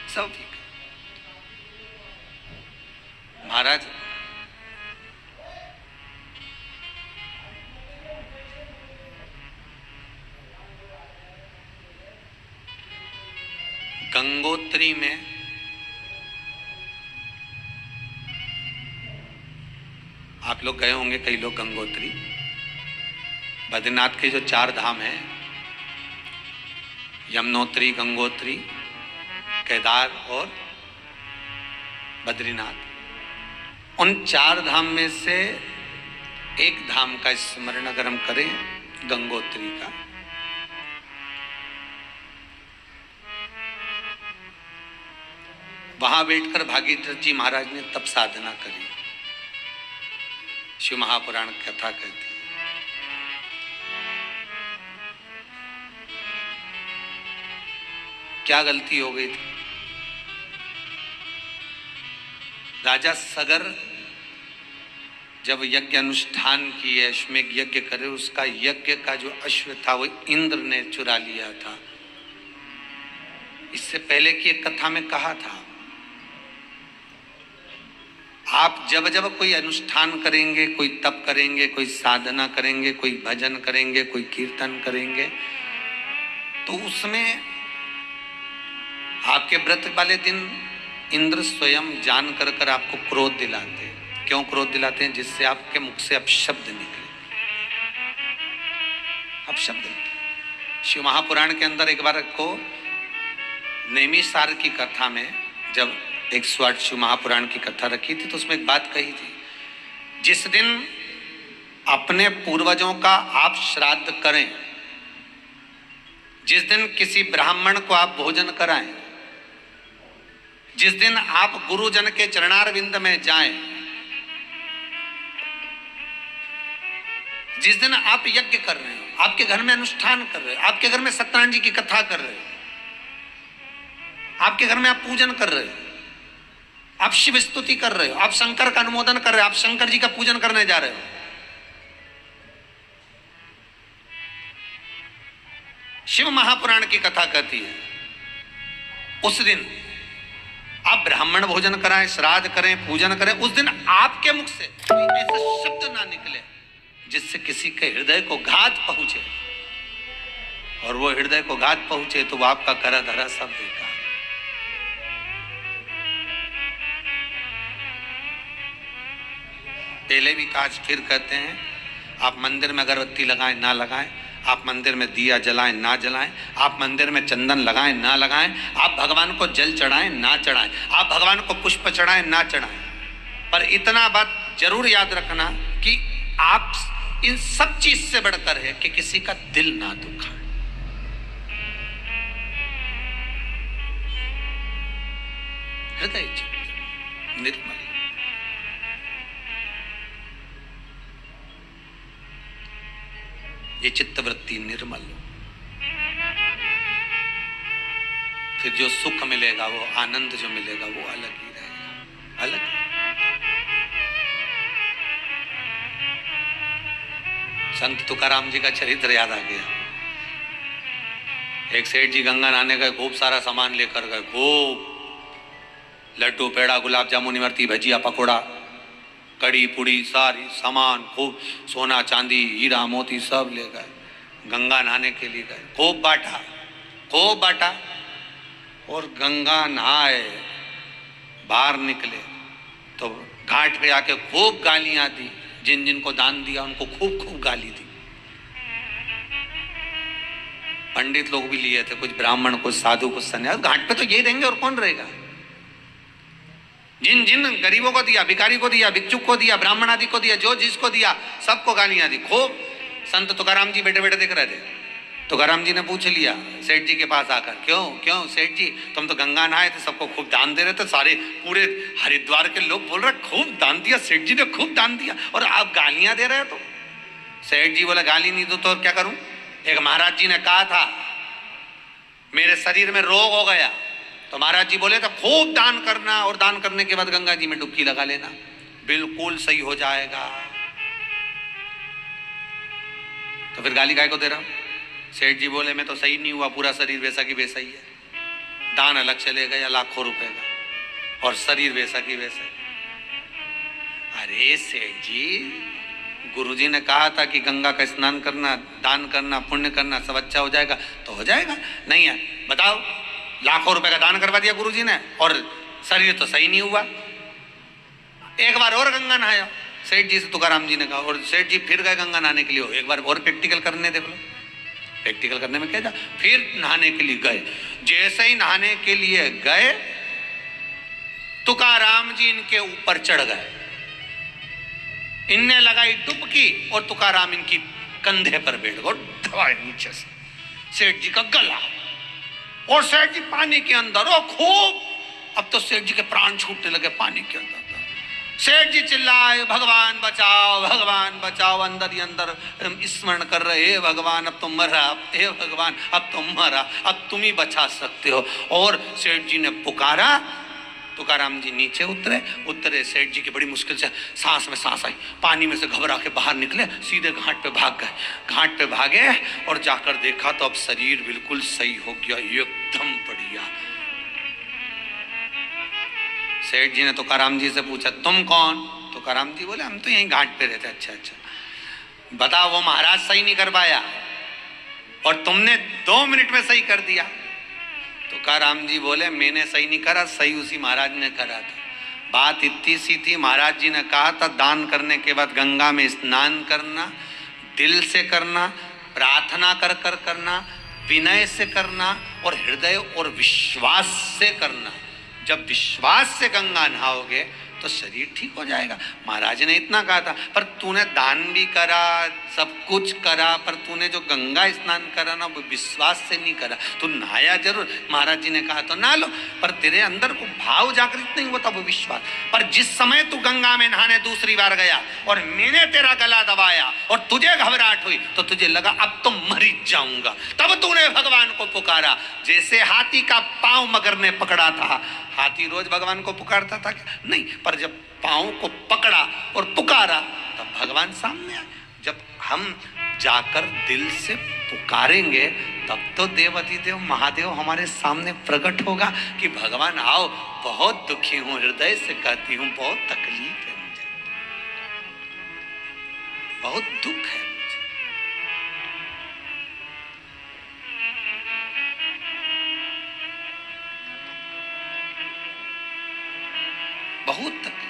S1: सब फीका। महाराज गंगोत्री में आप लोग गए होंगे, कई लोग गंगोत्री। बद्रीनाथ के जो चार धाम हैं, यमुनोत्री, गंगोत्री, केदार और बद्रीनाथ, उन चार धाम में से एक धाम का स्मरण अगर हम करें, गंगोत्री का, वहां बैठकर भागीरथ जी महाराज ने तप साधना करी। शिव महापुराण कथा कहती है। क्या गलती हो गई थी? राजा सगर जब यज्ञ अनुष्ठान किए, अश्वमेघ यज्ञ करे, उसका यज्ञ का जो अश्व था वो इंद्र ने चुरा लिया था। इससे पहले की एक कथा में कहा था, आप जब जब कोई अनुष्ठान करेंगे, कोई तप करेंगे, कोई साधना करेंगे, कोई भजन करेंगे, कोई कीर्तन करेंगे, तो उसमें आपके व्रत वाले दिन इंद्र स्वयं जान कर आपको क्रोध दिलाते हैं। क्यों क्रोध दिलाते हैं? जिससे आपके मुख से अपशब्द निकले, अपशब्द निकले। शिव महापुराण के अंदर एक बार को नैमिषारण्य की कथा में जब 108 शिव महापुराण की कथा रखी थी तो उसमें एक बात कही थी, जिस दिन अपने पूर्वजों का आप श्राद्ध करें, जिस दिन किसी ब्राह्मण को आप भोजन कराएं, जिस दिन आप गुरुजन के चरणारविंद में जाएं, जिस दिन आप यज्ञ कर रहे हो, आपके घर में अनुष्ठान कर रहे हो, आपके घर में सत्यनारायण जी की कथा कर रहे हो, आपके घर में आप पूजन कर रहे हो, आप शिव स्तुति कर रहे हो, आप शंकर का अनुमोदन कर रहे हो, आप शंकर जी का पूजन करने जा रहे हो, शिव महापुराण की कथा कहती है उस दिन आप ब्राह्मण भोजन कराएं, श्राद्ध करें, पूजन करें, उस दिन आपके मुख से ऐसा शब्द ना निकले जिससे किसी के हृदय को घात पहुंचे, और वो हृदय को घात पहुंचे तो वो आपका करा धरा सब बेकार। पहले भी काज फिर कहते हैं, आप मंदिर में अगरबत्ती लगाएं ना लगाएं, आप मंदिर में दिया जलाएं ना जलाएं, आप मंदिर में चंदन लगाएं ना लगाएं, आप भगवान को जल चढ़ाएं ना चढ़ाएं, आप भगवान को पुष्प चढ़ाएं ना चढ़ाएं, पर इतना बात जरूर याद रखना कि आप इन सब चीज से बढ़कर है कि किसी का दिल ना दुखाए। हृदय चित्त निर्मल, ये चित्तवृत्ति निर्मल हो, फिर जो सुख मिलेगा, वो आनंद जो मिलेगा वो अलग ही रहेगा, अलग ही। संत तुकाराम जी का चरित्र याद आ गया। एक सेठ जी गंगा नहाने गए, खूब सारा सामान लेकर गए, खूब लड्डू पेड़ा गुलाब जामुन इमरती भजिया पकोड़ा कड़ी पुड़ी सारी सामान, खूब सोना चांदी हीरा मोती सब ले गए, गंगा नहाने के लिए गए, खूब बांटा। और गंगा नहाए बाहर निकले तो घाट पे आके खूब गालियां दी, जिन जिनको दान दिया उनको खूब खूब गाली दी। पंडित लोग भी लिए थे, कुछ ब्राह्मण कुछ साधु कुछ सन्यासी, घाट पे तो यही देंगे और कौन रहेगा। जिन जिन गरीबों को दिया, भिखारी को दिया, भिक्षुक को दिया, ब्राह्मण आदि को दिया, जो जिसको दिया सबको गालियां दी खूब। संत तुकाराम जी बैठे बैठे देख रहे थे। तुकाराम जी ने पूछ लिया सेठ जी के पास आकर, क्यों सेठ जी, तुम तो गंगा नहाए थे, सबको खूब दान दे रहे थे, सारे पूरे हरिद्वार के लोग बोल रहे खूब दान दिया, सेठ जी ने खूब दान दिया, और आप गालियां दे रहे हो। तो सेठ जी बोला गाली नहीं दो तो क्या करूं, एक महाराज जी ने कहा था मेरे शरीर में रोग हो गया, तो महाराज जी बोले तो खूब दान करना, और दान करने के बाद गंगा जी में डुबकी लगा लेना, बिल्कुल सही हो जाएगा। तो फिर गाली काय को दे रहा हूं। सेठ जी बोले मैं तो सही नहीं हुआ, पूरा शरीर वैसा की वैसा ही है, दान अलग चले गया लाखों रुपए का, और शरीर वैसा की वैसा। अरे सेठ जी, गुरुजी ने कहा था कि गंगा का स्नान करना, दान करना, पुण्य करना, सब अच्छा हो जाएगा, तो हो जाएगा। नहीं है, बताओ, लाखों रुपए का दान करवा दिया गुरुजी ने और शरीर तो सही नहीं हुआ। एक बार और गंगा नहाया, सेठ जी से तुकाराम जी ने कहा, और सेठ जी फिर गए गंगा नहाने के लिए, एक बार और प्रैक्टिकल करने देख लो। प्रैक्टिकल करने में क्या था, फिर नहाने के लिए गए। जैसे ही नहाने के लिए गए, तुकाराम जी इनके ऊपर चढ़ गए, इनने लगाई डुबकी और तुकाराम इनकी कंधे पर बैठ गए, दबाए नीचे से सेठ जी का गला, और सेठ जी पानी के अंदर, और खूब, अब तो सेठ जी के प्राण छूटने लगे पानी के अंदर। सेठ जी चिल्लाए भगवान बचाओ, अंदर ही अंदर स्मरण कर रहे, हे भगवान अब तो मरा, हे भगवान अब तो मरा, अब तुम ही बचा सकते हो। और सेठ जी ने पुकारा, तुकाराम जी नीचे उतरे, सेठ जी की बड़ी मुश्किल से सांस में सांस आई, पानी में से घबरा के बाहर निकले, सीधे घाट पे भाग गए। घाट पे भागे और जाकर देखा तो अब शरीर बिल्कुल सही हो गया, एकदम बढ़िया। सेठ जी ने तुकाराम जी से पूछा तुम कौन? तुकाराम जी बोले हम तो यहीं घाट पे रहते। अच्छा, बताओ वो महाराज सही नहीं कर पाया और तुमने 2 मिनट में सही कर दिया। तुकाराम जी बोले मैंने सही नहीं करा, सही उसी महाराज ने करा था। बात इतनी सी थी, महाराज जी ने कहा था दान करने के बाद गंगा में स्नान करना, दिल से करना, प्रार्थना कर कर करना, विनय से करना और हृदय और विश्वास से करना। जब विश्वास से गंगा नहाओगे तो शरीर ठीक हो जाएगा। महाराज ने इतना कहा था, पर तूने दान भी करा, सब कुछ करा, पर तूने जो गंगा स्नान करा ना वो विश्वास से नहीं करा। तू नहाया जरूर, महाराज जी ने कहा तो नहा लो, पर तेरे अंदर वो भाव जागृत नहीं होता, वो विश्वास। पर जिस समय तू गंगा में नहाने दूसरी बार गया और मैंने तेरा गला दबाया और तुझे घबराहट हुई तो तुझे लगा अब तो मर ही जाऊंगा, तब तूने भगवान को पुकारा। जैसे हाथी का पांव मगर ने पकड़ा था, हाथी रोज भगवान को पुकारता था क्या? नहीं, पर जब पांव को पकड़ा और पुकारा तब भगवान सामने आए। जब हम जाकर दिल से पुकारेंगे तब तो देवाधिदेव महादेव हमारे सामने प्रकट होगा कि भगवान आओ, बहुत दुखी हूं, हृदय से कहती हूं, बहुत तकलीफ है मुझे। बहुत दुख है मुझे। बहुत तकलीफ।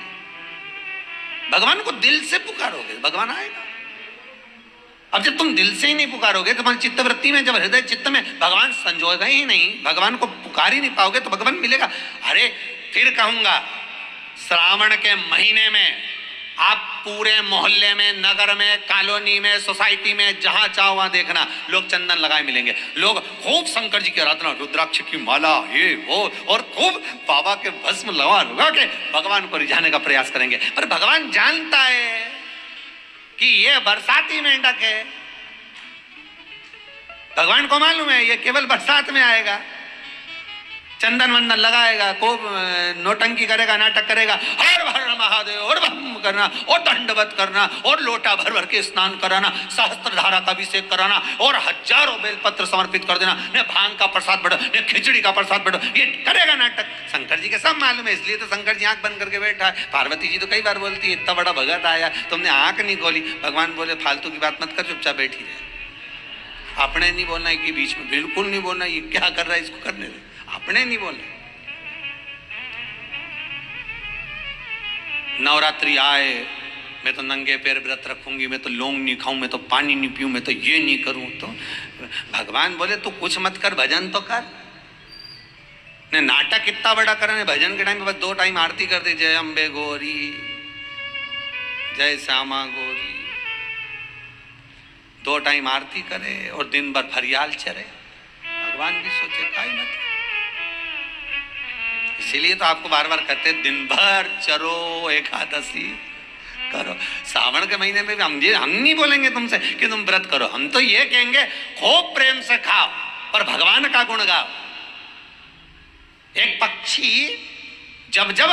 S1: भगवान को दिल से पुकारोगे भगवान आएगा। अब जब तुम दिल से ही नहीं पुकारोगे, तुम्हारी चित्तवृत्ति में, जब हृदय चित्त में भगवान संजोएगा ही नहीं, भगवान को पुकार ही नहीं पाओगे तो भगवान मिलेगा। अरे फिर कहूंगा, श्रावण के महीने में आप पूरे मोहल्ले में, नगर में, कॉलोनी में, सोसाइटी में, जहां चाहो वहां देखना लोग चंदन लगाए मिलेंगे। लोग खूब शंकर जी की आराधना, रुद्राक्ष की माला, ये वो, और खूब बाबा के भस्म लगा के भगवान को रिझाने का प्रयास करेंगे। पर भगवान जानता है कि ये बरसाती मेंढक है। भगवान को मालूम है ये केवल बरसात में आएगा, चंदन वंदन लगाएगा, खूब नोटंकी करेगा, नाटक करेगा, हर हर महादेव और बम करना और दंडवत करना और लोटा भर भर के स्नान कराना, सहस्त्र धारा का अभिषेक कराना और हजारों बेलपत्र समर्पित कर देना, न भांग का प्रसाद बढ़ो, न खिचड़ी का प्रसाद बढ़ो, ये करेगा नाटक। शंकर जी के सब मालूम है, इसलिए तो शंकर जी आंख बंद करके बैठा है। पार्वती जी तो कई बार बोलती है, इतना बड़ा भगत आया तुमने आंख नहीं खोली। भगवान बोले फालतू की बात मत कर, चुपचाप बैठी रहे। आपने नहीं बोलना है कि बीच में, बिल्कुल नहीं बोलना, ये क्या कर रहा है इसको करने दे, आपने नहीं बोलना। नवरात्रि आए, मैं तो नंगे पैर व्रत रखूंगी, मैं तो लौंग नहीं खाऊं, मैं तो पानी नहीं पीऊं, मैं तो ये नहीं करूं। तो भगवान बोले तू कुछ मत कर, भजन तो कर। ने नाटक इतना बड़ा करने, भजन के टाइम पे बस 2 टाइम आरती कर दी, जय अम्बे गौरी, जय श्यामा गौरी, 2 टाइम आरती करे और दिन भर फरियाल चरे। भगवान भी सोचे काई मत। इसीलिए तो आपको बार बार कहते हैं दिन भर चरो, एकादशी करो। सावन के महीने में भी हम नहीं बोलेंगे तुमसे कि तुम व्रत करो, हम तो ये कहेंगे खूब प्रेम से खाओ और भगवान का गुण गाओ। एक पक्षी जब जब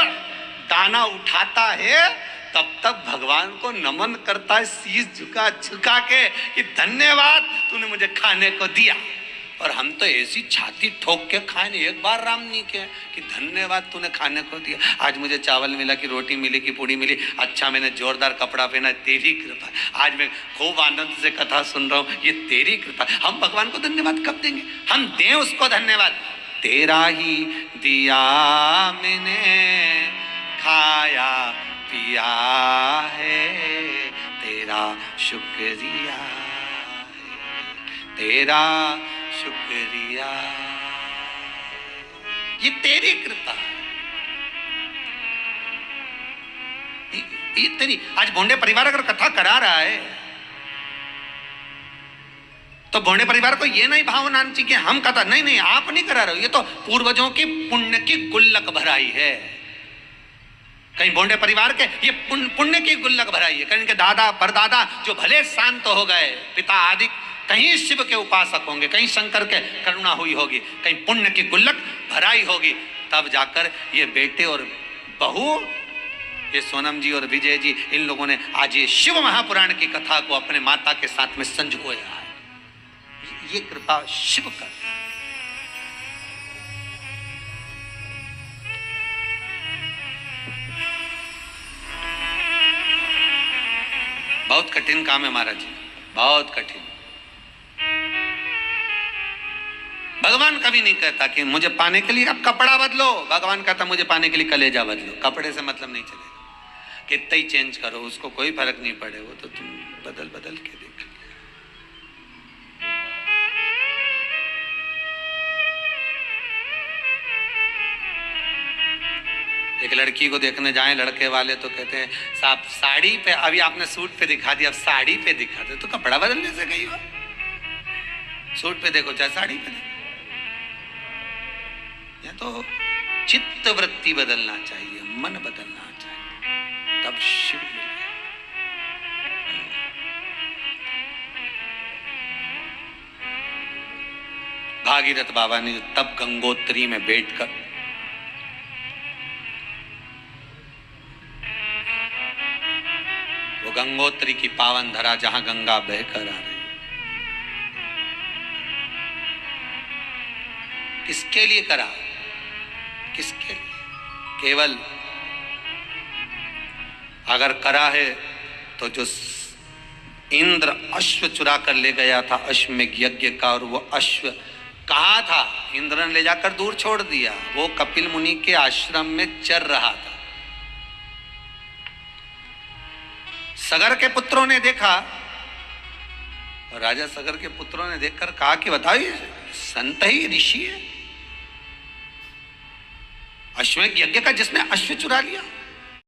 S1: दाना उठाता है तब तब भगवान को नमन करता है, शीश झुका झुका के कि धन्यवाद तूने मुझे खाने को दिया। और हम तो ऐसी छाती ठोक के खाए, एक बार राम नहीं के कि धन्यवाद तूने खाने को दिया। आज मुझे चावल मिला, कि रोटी मिली, कि पूड़ी मिली, अच्छा मैंने जोरदार कपड़ा पहना, तेरी कृपा। आज मैं खूब आनंद से कथा सुन रहा हूँ, ये तेरी कृपा। हम भगवान को धन्यवाद कब देंगे? हम दें उसको धन्यवाद। तेरा ही दिया मैंने खाया पिया है, तेरा शुक्रिया है, तेरा शुक्रिया, ये तेरी कृपा। ये तेरी। आज भोंडे परिवार अगर कथा करा रहा है तो भोंडे परिवार को ये नहीं भावना चाहिए कि हम कथा, नहीं आप नहीं करा रहे हो, ये तो पूर्वजों की पुण्य की गुल्लक भराई है। कहीं भोंडे परिवार के ये पुण्य की गुल्लक भराई है, कहीं इनके दादा परदादा जो भले शांत हो गए, पिता आदि कहीं शिव के उपासक होंगे, कहीं शंकर के करुणा हुई होगी, कहीं पुण्य की गुल्लक भराई होगी, तब जाकर ये बेटे और बहू, ये सोनम जी और विजय जी, इन लोगों ने आज ये शिव महापुराण की कथा को अपने माता के साथ में संजोया है। ये कृपा शिव का। बहुत कठिन काम है महाराज जी, बहुत कठिन। भगवान कभी नहीं कहता कि मुझे पाने के लिए अब कपड़ा बदलो, भगवान कहता मुझे पाने के लिए कलेजा बदलो। कपड़े से मतलब नहीं चलेगा, कितना ही चेंज करो उसको कोई फर्क नहीं पड़े, वो तो तुम बदल बदल के देख। एक लड़की को देखने जाएं लड़के वाले तो कहते हैं साहब साड़ी पे, अभी आपने सूट पे दिखा दिया, अब साड़ी पे दिखा दे, तो कपड़ा बदलने से गई हो। सूट पे देखो चाहे साड़ी पे देखो, या तो चित्त वृत्ति बदलना चाहिए, मन बदलना चाहिए, तब शिव मिलेगा। भागीरथ बाबा ने तब गंगोत्री में बैठकर वो गंगोत्री की पावन धरा जहां गंगा बहकर आ रही, किसके लिए करा? किसके लिए? केवल अगर करा है तो जो इंद्र अश्व चुरा कर ले गया था अश्वमेघ यज्ञ का, और वो अश्व कहाँ था? इंद्र ने ले जाकर दूर छोड़ दिया। वो कपिल मुनि के आश्रम में चर रहा था। सगर के पुत्रों ने देखा, राजा सगर के पुत्रों ने देखकर कहा कि बताओ ये संत ही ऋषि है, अश्वमेघ यज्ञ का जिसने अश्व चुरा लिया।